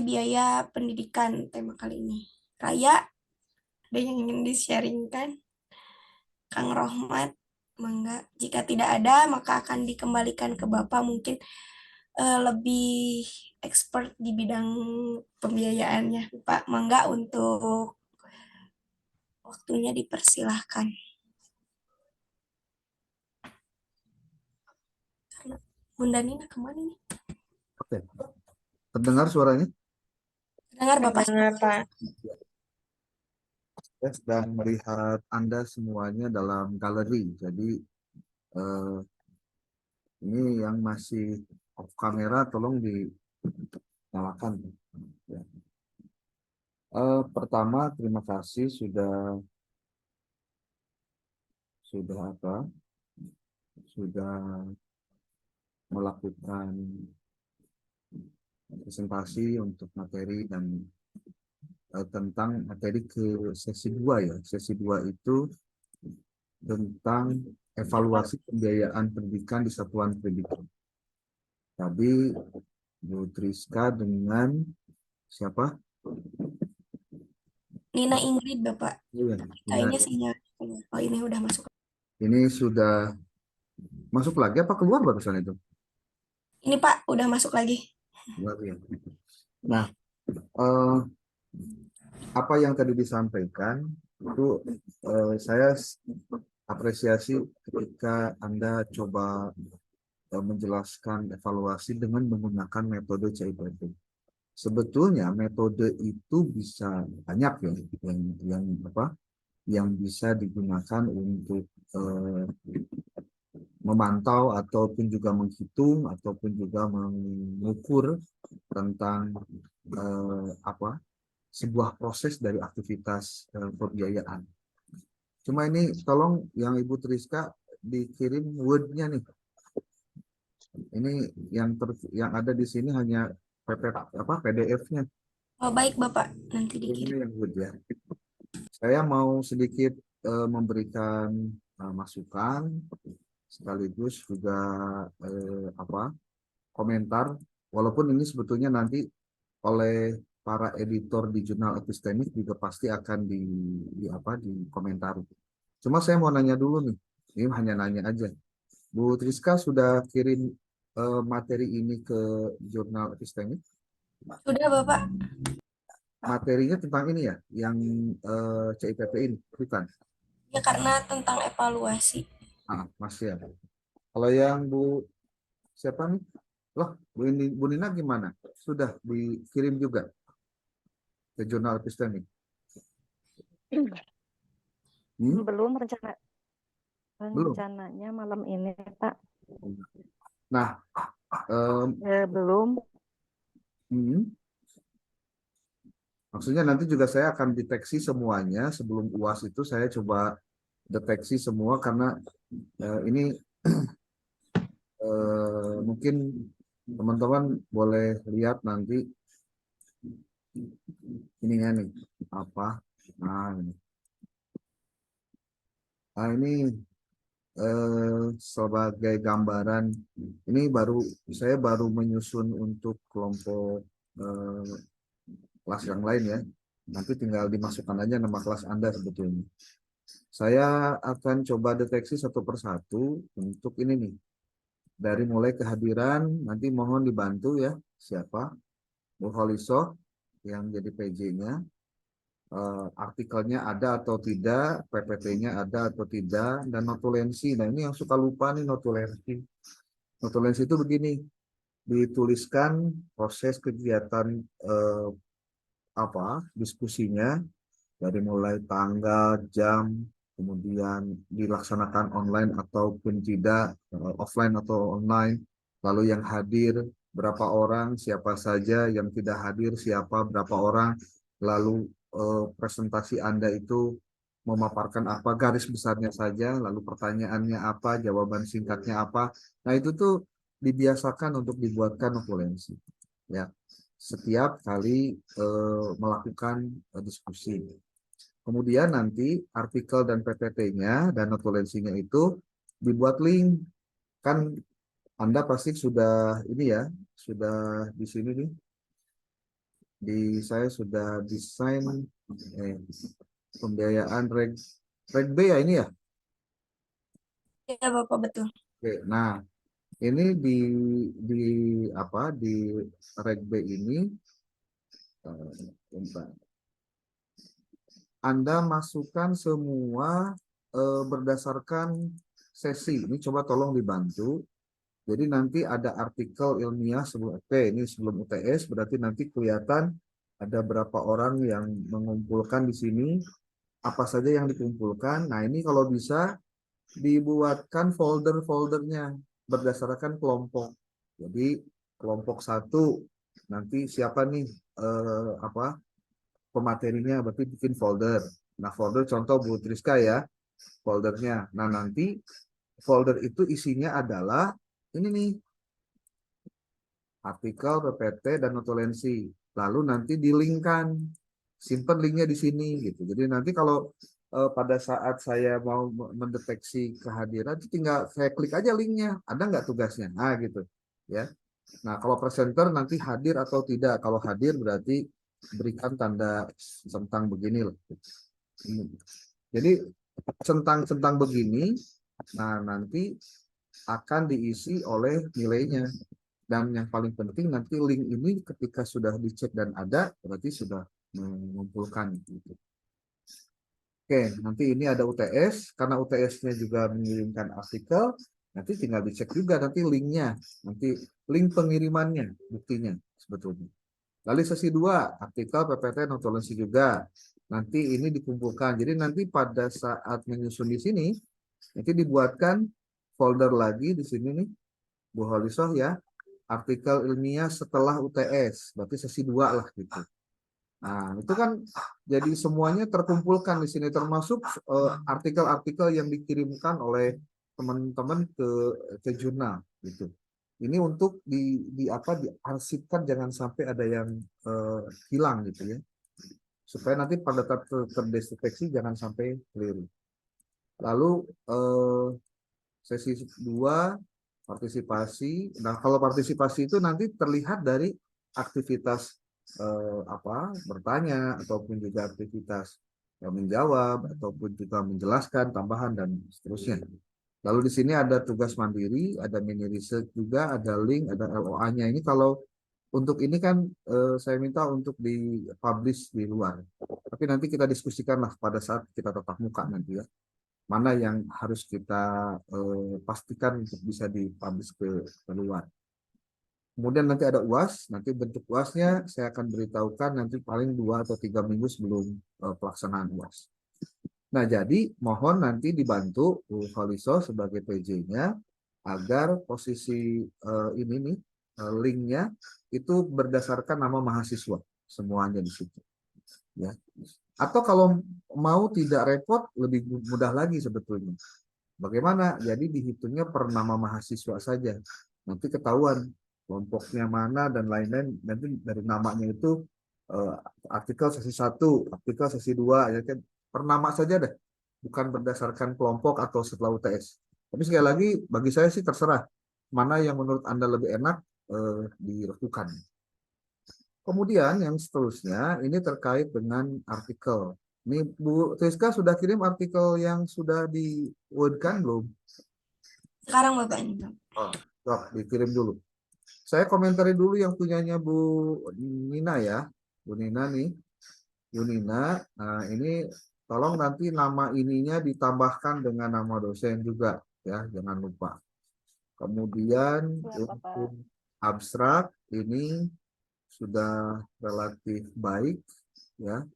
biaya pendidikan tema kali ini. Raya, ada yang ingin di-sharingkan? Kang Rohmat, mangga. Jika tidak ada, maka akan dikembalikan ke Bapak mungkin lebih expert di bidang pembiayaannya. Pak, mangga untuk waktunya dipersilahkan. Bunda Nina kemana nih? Oke. Terdengar suaranya? Dengar Bapak. Dengar, Pak. Saya sedang melihat Anda semuanya dalam galeri. Jadi ini yang masih off kamera tolong dinyalakan. Ya. Pertama, terima kasih sudah melakukan presentasi untuk materi dan tentang materi ke sesi 2 ya. Sesi 2 itu tentang evaluasi pembiayaan pendidikan di satuan pendidikan. Tadi Bu Triska dengan siapa? Nina Ingrid, Bapak. Iya, Kayaknya sinyal. Oh, ini udah masuk. ini sudah masuk lagi apa keluar barusan itu? Ini Pak, udah masuk lagi. Keluar ya. Nah, eh, apa yang tadi disampaikan itu saya apresiasi ketika Anda coba menjelaskan evaluasi dengan menggunakan metode CIPP. Sebetulnya metode itu bisa banyak ya yang apa yang bisa digunakan untuk memantau ataupun juga menghitung ataupun juga mengukur tentang apa sebuah proses dari aktivitas pembiayaan. Cuma ini tolong yang Ibu Triska dikirim Word-nya nih. Ini yang ada di sini hanya PDF-nya. Oh, baik Bapak, nanti dikirim. Ini yang Word ya. Saya mau sedikit memberikan masukan sekaligus juga komentar, walaupun ini sebetulnya nanti oleh para editor di jurnal epistemik juga pasti akan dikomentari. Cuma saya mau nanya dulu nih, ini hanya nanya aja. Bu Triska sudah kirim materi ini ke jurnal epistemik? Sudah Bapak. Materinya tentang ini ya, yang CIPP ini, bukan? Ya, karena tentang evaluasi. Masih ya. Kalau yang Bu siapa nih? Loh, Bu Nina gimana? Sudah dikirim juga ke jurnal epistemik? Belum Belum. rencananya malam ini, Pak. Nah, Belum. Maksudnya nanti juga saya akan deteksi semuanya sebelum UAS itu saya coba deteksi semua karena ini mungkin teman-teman boleh lihat nanti ininya nih apa. Ini sebagai gambaran ini saya baru menyusun untuk kelompok kelas yang lain ya. Nanti tinggal dimasukkan aja nama kelas Anda sebetulnya. Saya akan coba deteksi satu persatu untuk ini nih. Dari mulai kehadiran, nanti mohon dibantu ya. Siapa? Bu Holiso yang jadi PJ-nya. Artikelnya ada atau tidak, PPT-nya ada atau tidak, dan notulensi. Nah ini yang suka lupa nih notulensi. Notulensi itu begini, dituliskan proses kegiatan diskusinya dari mulai tanggal, jam, kemudian dilaksanakan online ataupun tidak, offline atau online, lalu yang hadir berapa orang, siapa saja, yang tidak hadir siapa, berapa orang, lalu presentasi Anda itu memaparkan apa, garis besarnya saja, lalu pertanyaannya apa, jawaban singkatnya apa. Nah itu tuh dibiasakan untuk dibuatkan notulensi. Ya, setiap kali melakukan diskusi. Kemudian nanti artikel dan PPT-nya dan notulensinya itu dibuat link. Kan Anda pasti sudah ini ya, sudah di sini nih. Saya sudah desain pembiayaan reg B ya ini ya? Ya Bapak, betul. Oke, nah ini di reg B ini Anda masukkan semua berdasarkan sesi. Ini coba tolong dibantu. Jadi nanti ada artikel ilmiah sebelum ini sebelum UTS, berarti nanti kelihatan ada berapa orang yang mengumpulkan di sini, apa saja yang dikumpulkan. Nah ini kalau bisa dibuatkan folder-foldernya berdasarkan kelompok. Jadi kelompok 1 nanti siapa nih pematerinya, berarti bikin folder. Nah folder contoh Bu Triska ya, foldernya. Nah nanti folder itu isinya adalah ini nih, artikel, PPT, dan notulensi. Lalu nanti dilingkan, simpan linknya di sini gitu. Jadi nanti kalau pada saat saya mau mendeteksi kehadiran, tinggal saya klik aja linknya, ada nggak tugasnya, nah gitu ya. Nah, kalau presenter nanti hadir atau tidak. Kalau hadir berarti berikan tanda centang begini loh. Jadi centang-centang begini, nah nanti akan diisi oleh nilainya. Dan yang paling penting nanti link ini ketika sudah dicek dan ada, berarti sudah mengumpulkan gitu. Oke, nanti ini ada UTS, karena UTS-nya juga mengirimkan artikel, nanti tinggal dicek juga nanti linknya, nanti link pengirimannya, buktinya sebetulnya. Lalu sesi 2, artikel PPT notulensi juga. Nanti ini dikumpulkan. Jadi nanti pada saat menyusun di sini, nanti dibuatkan folder lagi di sini nih, Bu Holisoh ya, artikel ilmiah setelah UTS, berarti sesi 2 lah gitu. Nah, itu kan jadi semuanya terkumpulkan di sini termasuk artikel-artikel yang dikirimkan oleh teman-teman ke jurnal gitu. Ini untuk diarsipkan jangan sampai ada yang hilang gitu ya. Supaya nanti pada terdeteksi jangan sampai keliru. Lalu sesi 2 partisipasi. Nah, kalau partisipasi itu nanti terlihat dari aktivitas bertanya ataupun juga aktivitas menjawab ataupun juga menjelaskan tambahan dan seterusnya. Lalu di sini ada tugas mandiri, ada mini research juga, ada link, ada LOA-nya. Ini kalau untuk ini kan saya minta untuk dipublish di luar. Tapi nanti kita diskusikanlah pada saat kita tatap muka nanti ya. Mana yang harus kita pastikan untuk bisa dipublish ke luar. Kemudian nanti ada UAS, nanti bentuk UASnya saya akan beritahukan nanti paling 2 atau 3 minggu sebelum pelaksanaan UAS. Nah, jadi mohon nanti dibantu Bu Holisoh sebagai PJ-nya agar posisi ini nih linknya itu berdasarkan nama mahasiswa semuanya di situ. Ya. Atau kalau mau tidak repot lebih mudah lagi sebetulnya. Bagaimana? Jadi dihitungnya per nama mahasiswa saja. Nanti ketahuan kelompoknya mana dan lain-lain, nanti dari namanya itu artikel sesi 1, artikel sesi 2 ya kan, per nama saja deh, bukan berdasarkan kelompok atau setelah UTS. Tapi sekali lagi bagi saya sih terserah mana yang menurut Anda lebih enak dilakukan. Kemudian yang seterusnya ini terkait dengan artikel. Ini Bu Triska sudah kirim artikel yang sudah di Word-kan belum? Sekarang Bapak ini. Oh, dikirim dulu. Saya komentari dulu yang punyanya Bu Nina ya. Bu Nina nih. Bu Nina, nah ini tolong nanti nama ininya ditambahkan dengan nama dosen juga ya, jangan lupa. Kemudian untuk abstrak ini sudah relatif baik ya.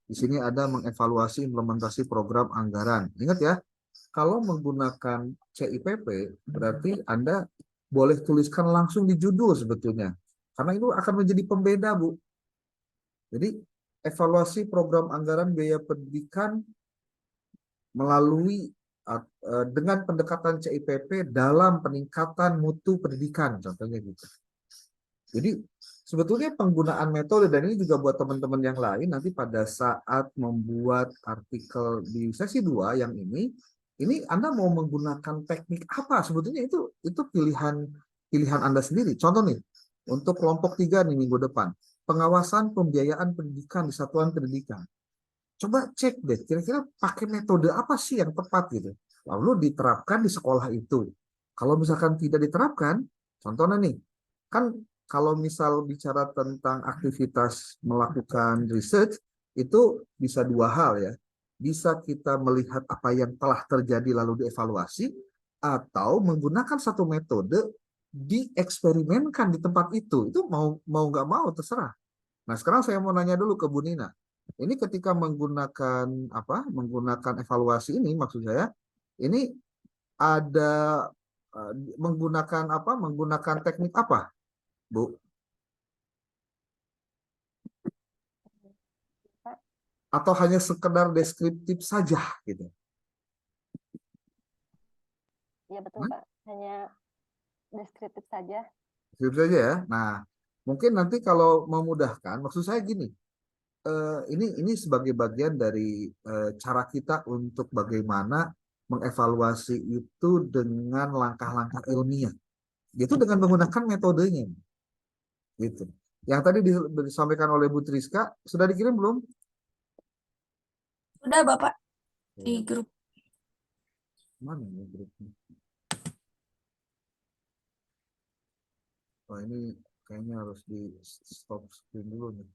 Di sini ada mengevaluasi implementasi program anggaran. Ingat ya, kalau menggunakan CIPP berarti Anda boleh tuliskan langsung di judul sebetulnya. Karena itu akan menjadi pembeda, Bu. Jadi evaluasi program anggaran biaya pendidikan melalui dengan pendekatan CIPP dalam peningkatan mutu pendidikan, contohnya gitu. Jadi sebetulnya penggunaan metode, dan ini juga buat teman-teman yang lain nanti pada saat membuat artikel di sesi 2 yang ini Anda mau menggunakan teknik apa? Sebetulnya itu pilihan Anda sendiri. Contoh nih, untuk kelompok 3 nih minggu depan, pengawasan pembiayaan pendidikan di satuan pendidikan. Coba cek deh, kira-kira pakai metode apa sih yang tepat gitu. Lalu diterapkan di sekolah itu. Kalau misalkan tidak diterapkan, contohnya nih, kan kalau misal bicara tentang aktivitas melakukan research, itu bisa 2 hal ya. Bisa kita melihat apa yang telah terjadi lalu dievaluasi, atau menggunakan satu metode dieksperimenkan di tempat itu. Itu mau nggak mau terserah. Nah, sekarang saya mau nanya dulu ke Bu Nina. Ini ketika menggunakan evaluasi ini, maksud saya, ini ada menggunakan teknik apa, Bu? Atau hanya sekedar deskriptif saja gitu? Iya betul Pak, hanya deskriptif saja. Deskriptif saja ya. Nah, mungkin nanti kalau memudahkan, maksud saya gini, ini sebagai bagian dari cara kita untuk bagaimana mengevaluasi itu dengan langkah-langkah ilmiah. Itu dengan menggunakan metodenya. Gitu. Yang tadi disampaikan oleh Bu Triska, sudah dikirim belum? Sudah Bapak di grup. Mana ya grupnya? Oh, ini kayaknya harus di stop screen dulu nih.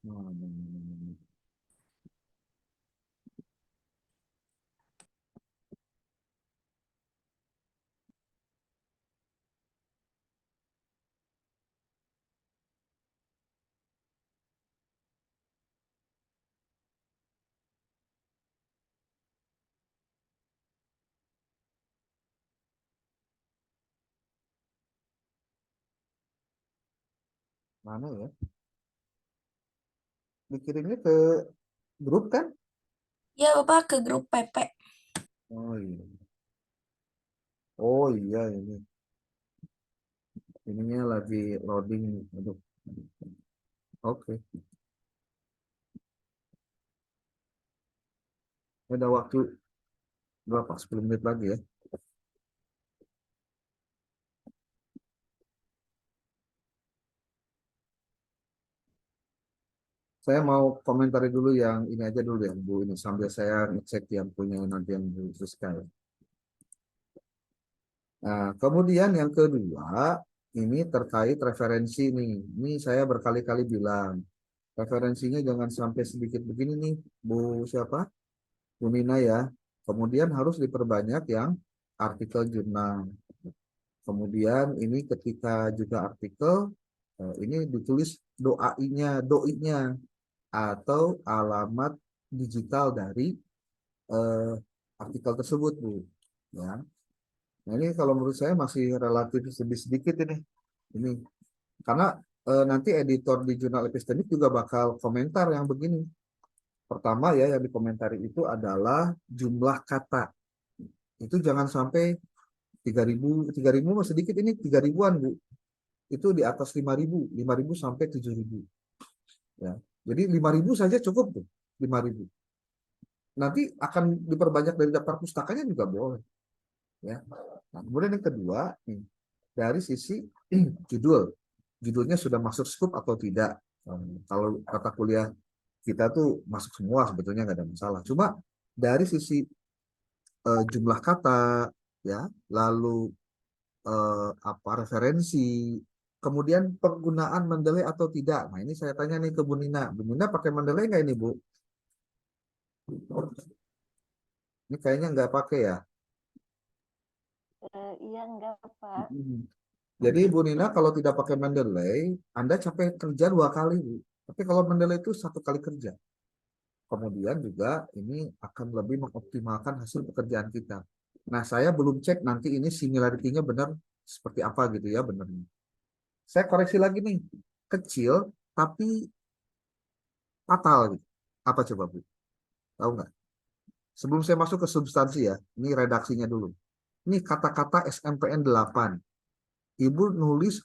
Mana? Mana ya? Dikirimnya ke grup kan? Ya Bapak ke grup PP. Oh iya. Oh iya ini. Ininya lagi loading. Aduh. Oke. Ada waktu berapa? 10 menit lagi ya. Saya mau komentari dulu yang ini aja dulu ya Bu, ini sambil saya ngecek yang punya nanti yang Bu Rizka ya. Nah, kemudian yang kedua, ini terkait referensi nih. Ini saya berkali-kali bilang, referensinya jangan sampai sedikit begini nih, Bu siapa? Bu Nina ya. Kemudian harus diperbanyak yang artikel jurnal. Kemudian ini ketika juga artikel, ini ditulis doinya atau alamat digital dari artikel tersebut, Bu. Ya. Nah, ini kalau menurut saya masih relatif lebih sedikit ini. Ini karena nanti editor di jurnal epistemik juga bakal komentar yang begini. Pertama ya yang dikomentari itu adalah jumlah kata. Itu jangan sampai 3.000 masih sedikit, ini 3.000-an Bu. Itu di atas 5.000 sampai 7.000. Ya. Jadi 5.000 saja cukup tuh, 5.000. Nanti akan diperbanyak dari daftar pustakanya juga boleh. Ya. Nah, kemudian yang kedua, dari sisi judulnya sudah masuk scoop atau tidak. Kalau kata kuliah kita tuh masuk semua sebetulnya nggak ada masalah. Cuma dari sisi jumlah kata, ya, lalu apa referensi, kemudian penggunaan Mendeley atau tidak. Nah ini saya tanya nih ke Bu Nina. Bu Nina pakai Mendeley nggak ini Bu? Ini kayaknya nggak pakai ya. Iya enggak Pak. Jadi Bu Nina kalau tidak pakai Mendeley, Anda capek kerja 2 kali Bu. Tapi kalau Mendeley itu 1 kali kerja. Kemudian juga ini akan lebih mengoptimalkan hasil pekerjaan kita. Nah, saya belum cek nanti ini similarity-nya benar seperti apa gitu ya benernya. Saya koreksi lagi nih, kecil tapi fatal gitu. Apa coba Bu? Tahu nggak? Sebelum saya masuk ke substansi ya, ini redaksinya dulu. Ini kata-kata SMPN 8. Ibu nulis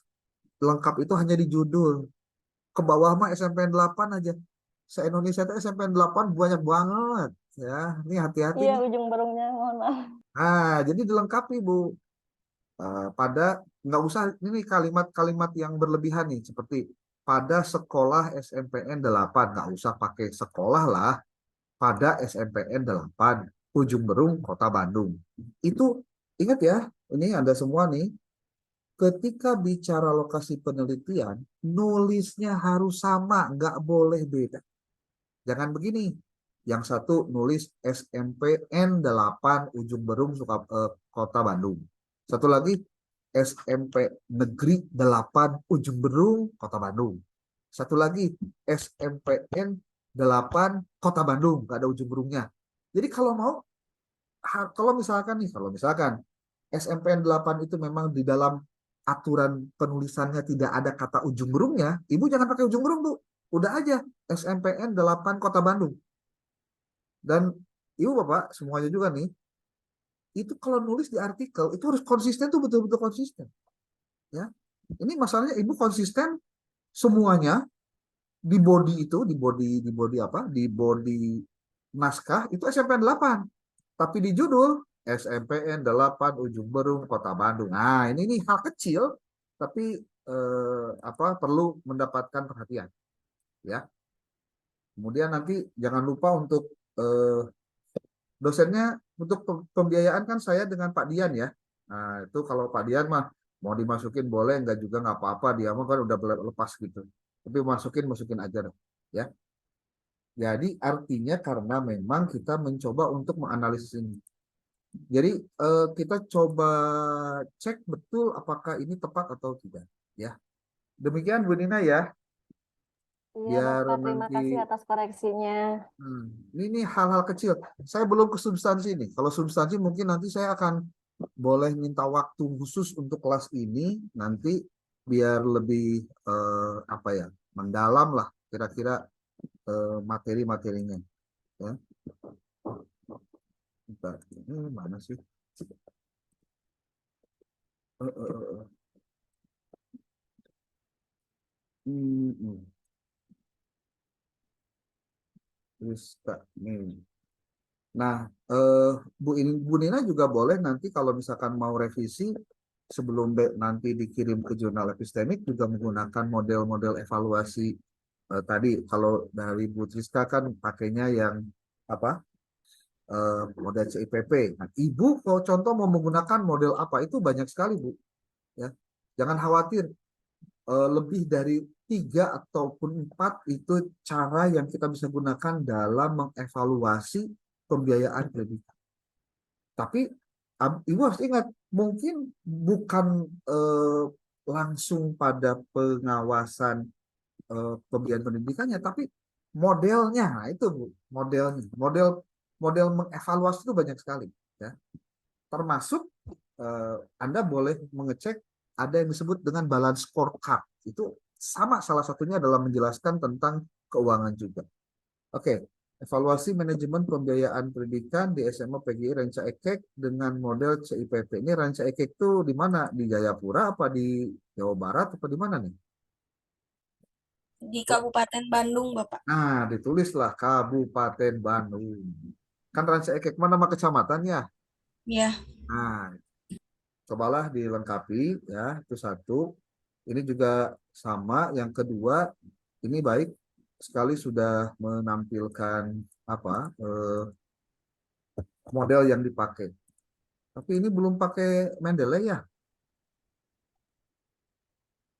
lengkap itu hanya di judul. Ke bawah mah SMPN 8 aja. Se-Indonesia itu SMPN 8 banyak banget. Ya, ini hati-hati Iya nih. ujung barungnya mohon maaf. Nah, jadi dilengkapi Bu. Pada nggak usah ini kalimat-kalimat yang berlebihan nih seperti pada sekolah SMPN 8 nggak usah pakai sekolah lah, pada SMPN 8 Ujung Berung Kota Bandung. Itu ingat ya, ini Anda semua nih, ketika bicara lokasi penelitian nulisnya harus sama, nggak boleh beda. Jangan begini, yang satu nulis SMPN 8 Ujung Berung Kota Bandung. Satu lagi SMP Negeri 8 Ujung Berung Kota Bandung. Satu lagi SMPN 8 Kota Bandung, nggak ada ujung berungnya. Jadi kalau mau, kalau misalkan SMPN 8 itu memang di dalam aturan penulisannya tidak ada kata ujung berungnya, Ibu jangan pakai ujung berung, Bu. Udah aja SMPN 8 Kota Bandung. Dan Ibu Bapak semuanya juga nih, itu kalau nulis di artikel itu harus konsisten tuh, betul-betul konsisten. Ya. Ini masalahnya ibu konsisten semuanya di body itu, di body apa? Di body naskah itu SMPN 8. Tapi di judul SMPN 8 Ujung Berung Kota Bandung. Nah, ini nih hal kecil tapi apa perlu mendapatkan perhatian ya. Kemudian nanti jangan lupa untuk dosennya untuk pembiayaan kan saya dengan Pak Dian ya. Nah, itu kalau Pak Dian mah mau dimasukin boleh, enggak juga nggak apa-apa, dia mah kan udah lepas gitu. Tapi masukin aja ya. Jadi artinya karena memang kita mencoba untuk menganalisis ini. Jadi kita coba cek betul apakah ini tepat atau tidak ya. Demikian Bu Nina ya. Iya, Biar Bapak, terima nanti kasih atas koreksinya. ini hal-hal kecil. Saya belum ke substansi ini. Kalau substansi mungkin nanti saya akan boleh minta waktu khusus untuk kelas ini nanti biar lebih apa ya, mendalam lah kira-kira materi-materinya ya. Bentar, ini mana sih? Rizka nih. Nah, Bu Nina juga boleh nanti kalau misalkan mau revisi sebelum nanti dikirim ke jurnal epistemik juga menggunakan model-model evaluasi tadi. Kalau dari Bu Triska kan pakainya yang apa? Model CIPP. Nah, Ibu kalau contoh mau menggunakan model apa itu banyak sekali Bu. Ya, jangan khawatir. Lebih dari 3 ataupun 4 itu cara yang kita bisa gunakan dalam mengevaluasi pembiayaan pendidikan. Tapi Ibu harus ingat, mungkin bukan langsung pada pengawasan pembiayaan pendidikannya, tapi modelnya. Nah, itu Bu, modelnya. Model mengevaluasi itu banyak sekali ya. Termasuk Anda boleh mengecek ada yang disebut dengan balance scorecard. Itu sama, salah satunya adalah menjelaskan tentang keuangan juga. Oke, evaluasi manajemen pembiayaan pendidikan di SMA PGI Ranca Ekek dengan model CIPP. Ini Ranca Ekek itu di mana? Di Jayapura apa di Jawa Barat apa di mana nih? Di Kabupaten Bandung, Bapak. Nah, ditulislah Kabupaten Bandung. Kan Ranca Ekek mana nama kecamatannya? Ya. Nah, cobalah dilengkapi ya, itu satu. Ini juga sama. Yang kedua, ini baik sekali sudah menampilkan apa model yang dipakai. Tapi ini belum pakai Mendeley ya?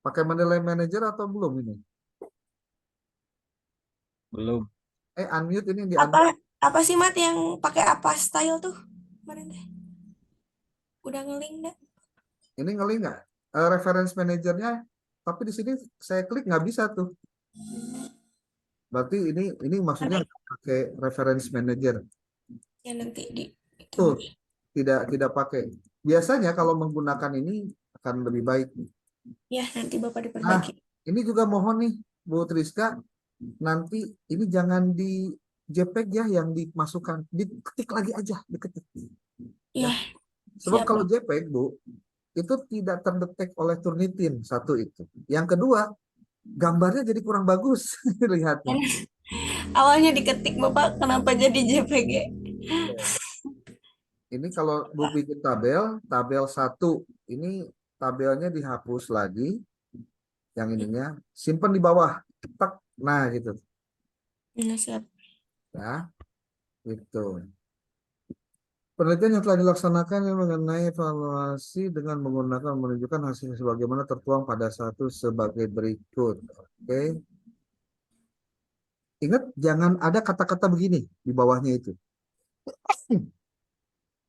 Pakai Mendeley Manager atau belum ini? Belum. Unmute ini di Apa sih Mat yang pakai apa style tuh kemarin teh? Udah ngeling dah. Ini ngeling nggak? Reference manajernya, tapi di sini saya klik nggak bisa tuh. Berarti ini maksudnya pakai reference manager. Ya nanti di Tuh, tidak pakai. Biasanya kalau menggunakan ini akan lebih baik. Ya, nanti Bapak Nah, diperbaiki. ini juga mohon nih Bu Triska, nanti ini jangan di JPEG ya yang dimasukkan, diketik lagi aja, diketik. Ya. Sebab Siap, kalau Pak. JPEG Bu, itu tidak terdetek oleh Turnitin, satu itu. Yang kedua, gambarnya jadi kurang bagus lihatnya. Awalnya diketik Bapak, kenapa jadi JPG? Ini kalau Bu bikin tabel 1, ini tabelnya dihapus lagi, yang ininya, simpan di bawah, tak, nah gitu. Nah, siap. Ya, itu. Penelitian yang telah dilaksanakan mengenai evaluasi dengan menggunakan menunjukkan hasil sebagaimana tertuang pada satu sebagai berikut. Oke. Ingat, jangan ada kata-kata begini di bawahnya itu.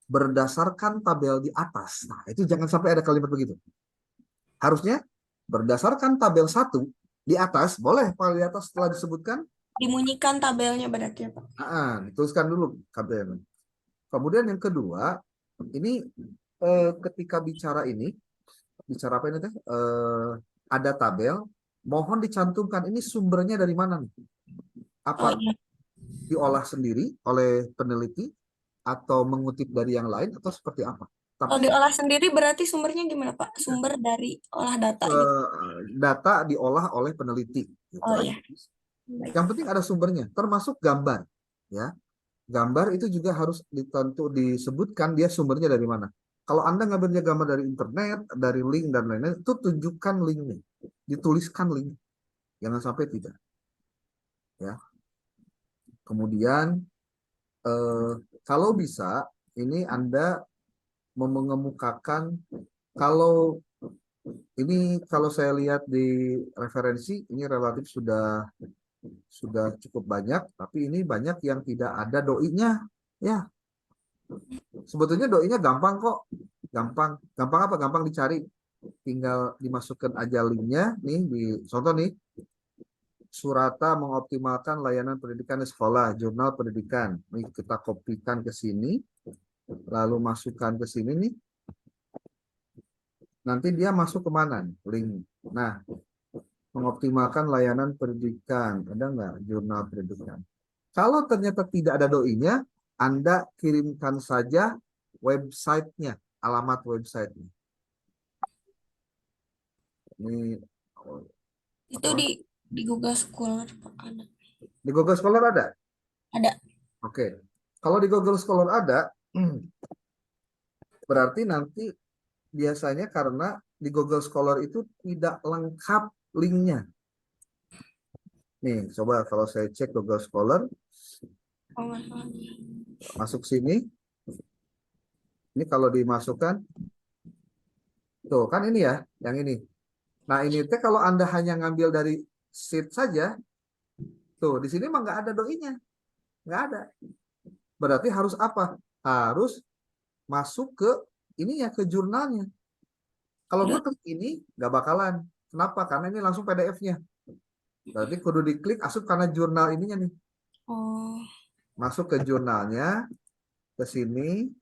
Berdasarkan tabel di atas. Nah, itu jangan sampai ada kalimat begitu. Harusnya berdasarkan tabel 1 di atas, boleh kalau di atas setelah disebutkan. Dimunyikan tabelnya berarti ya Pak. Dituliskan dulu tabelnya. Kemudian yang kedua, ini ketika bicara apa ini teh? Ada tabel, mohon dicantumkan ini sumbernya dari mana nih? Apa diolah sendiri oleh peneliti atau mengutip dari yang lain atau seperti apa? Kalau Tapi diolah sendiri berarti sumbernya gimana, Pak? Sumber dari olah data gitu. data diolah oleh peneliti. Gitu Oh aja. iya. Baik. Yang penting ada sumbernya, termasuk gambar. Ya, gambar itu juga harus disebutkan dia sumbernya dari mana. Kalau Anda ngambilnya gambar dari internet, dari link dan lain-lain, itu tunjukkan linknya, dituliskan link, jangan sampai tidak. Ya. Kemudian kalau bisa, ini Anda mengemukakan kalau kalau saya lihat di referensi ini relatif sudah cukup banyak, tapi ini banyak yang tidak ada doinya. Ya, sebetulnya doinya gampang kok. Gampang apa? Gampang dicari. Tinggal dimasukkan aja linknya nih di contoh nih. Surata mengoptimalkan layanan pendidikan di sekolah, jurnal pendidikan. Nih kita kopikan ke sini, lalu masukkan ke sini nih. Nanti dia masuk kemana? Link. Nah, mengoptimalkan layanan pendidikan. Ada nggak jurnal pendidikan? Kalau ternyata tidak ada doinya, Anda kirimkan saja websitenya, alamat websitenya. Ini Itu di Google Scholar, Pak, ada. di Google Scholar ada? Ada. Oke. Kalau di Google Scholar ada, berarti nanti biasanya karena di Google Scholar itu tidak lengkap linknya. Nih, coba kalau saya cek Google Scholar, Oh, masalahnya. masuk sini. Ini kalau dimasukkan, tuh kan ini ya, yang ini. Nah ini teh kalau Anda hanya ngambil dari sheet saja, tuh di sini mah nggak ada doinya, nggak ada. Berarti harus apa? Harus masuk ke ini ya, ke jurnalnya. Kalau gue klik ini nggak bakalan. Kenapa? Karena ini langsung PDF-nya. Berarti kudu diklik asup karena jurnal ininya nih. Oh, Masuk ke jurnalnya, ke sini.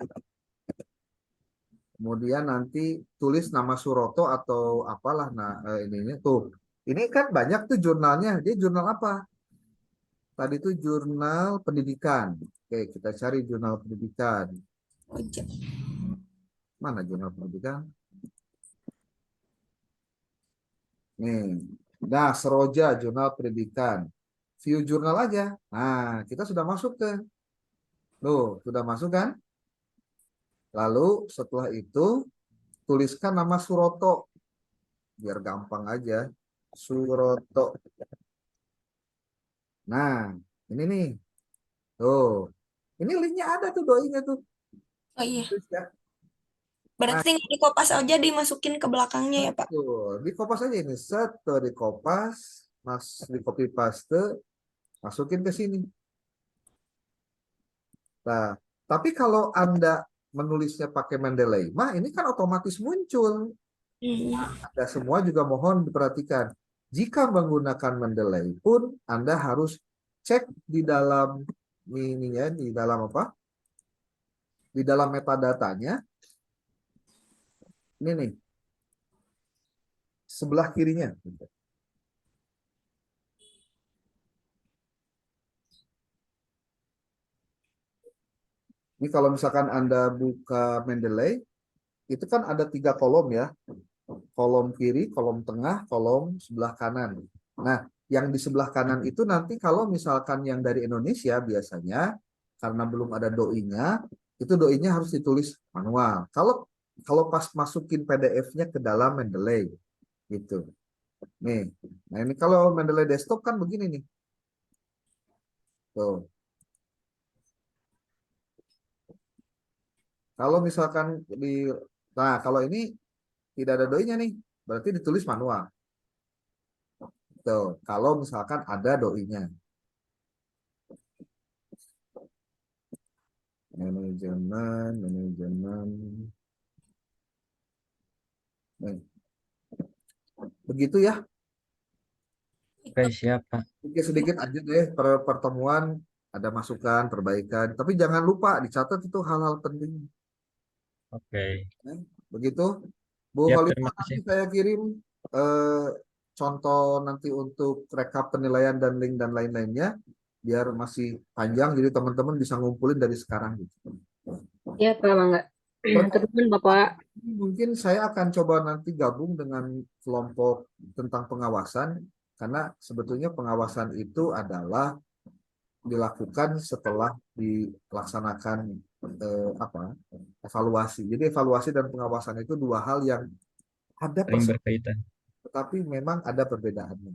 Kemudian nanti tulis nama Suroto atau apalah. Nah ininya tuh. Ini kan banyak tuh jurnalnya. Dia jurnal apa? Tadi itu jurnal pendidikan. Oke, kita cari jurnal pendidikan. ojek. Mana jurnal pendidikan? Nih. Nah, Seroja jurnal pendidikan. View jurnal aja. Nah, kita sudah masuk ke. Loh, sudah masuk kan? Lalu setelah itu tuliskan nama Suroto. Biar gampang aja. Suroto. Nah, ini nih. Tuh. Ini linknya ada tuh, doinya tuh. Oh iya. Tulis ya. Berarti tinggal dikopas aja dimasukin ke belakangnya ya, Pak? Betul. Di kopas aja ini. Set, tuh, di kopas. Di copy paste. Masukin ke sini. Nah, tapi kalau Anda menulisnya pakai Mendeley, ini kan otomatis muncul. Anda semua juga mohon diperhatikan. Jika menggunakan Mendeley pun Anda harus cek di dalam ininya, di dalam apa? Di dalam metadatanya. Ini nih. Sebelah kirinya. Ini kalau misalkan Anda buka Mendeley, itu kan ada 3 kolom ya. Kolom kiri, kolom tengah, kolom sebelah kanan. Nah, yang di sebelah kanan itu nanti kalau misalkan yang dari Indonesia biasanya karena belum ada doinya, itu doinya harus ditulis manual. Kalau pas masukin PDF-nya ke dalam Mendeley gitu. Nih. Nah, ini kalau Mendeley desktop kan begini nih. Tuh. Kalau misalkan kalau ini tidak ada doinya nih, berarti ditulis manual. Tuh, kalau misalkan ada doinya. Manajemen. Nih. Begitu ya. Oke, siap, Pak. Sedikit aja deh pertemuan ada masukan, perbaikan. Tapi jangan lupa dicatat itu hal-hal penting. Oke. Begitu. Bu Siap, Holika, terima nanti kasih. saya kirim contoh nanti untuk rekap penilaian dan link dan lain-lainnya biar masih panjang jadi teman-teman bisa ngumpulin dari sekarang gitu. Iya, Pak Mangga. Terusan Bapak. Mungkin saya akan coba nanti gabung dengan kelompok tentang pengawasan, karena sebetulnya pengawasan itu adalah dilakukan setelah dilaksanakan evaluasi. Jadi evaluasi dan pengawasan itu dua hal yang ada Saling persamaan, berkaitan. tetapi memang ada perbedaannya.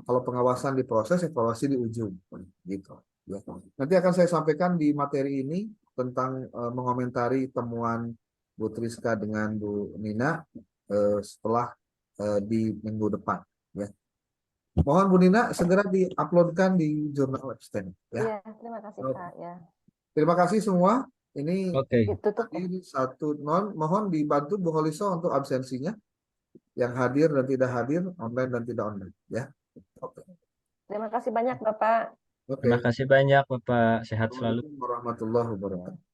Kalau pengawasan di proses, evaluasi di ujung, gitu. Ya. Nanti akan saya sampaikan di materi ini tentang mengomentari temuan Bu Triska dengan Bu Nina setelah di minggu depan. Ya. Mohon Bu Nina segera diuploadkan di jurnal Webstand. Ya. Iya, terima kasih Pak. Ya, Terima kasih semua. Ini Oke. ditutup. tadi 1-0. Mohon dibantu Bu Holiso untuk absensinya. Yang hadir dan tidak hadir, online dan tidak online. Ya. Oke. Terima kasih banyak Bapak. Oke. Terima kasih banyak Bapak. Sehat selalu. Assalamualaikum warahmatullahi wabarakatuh.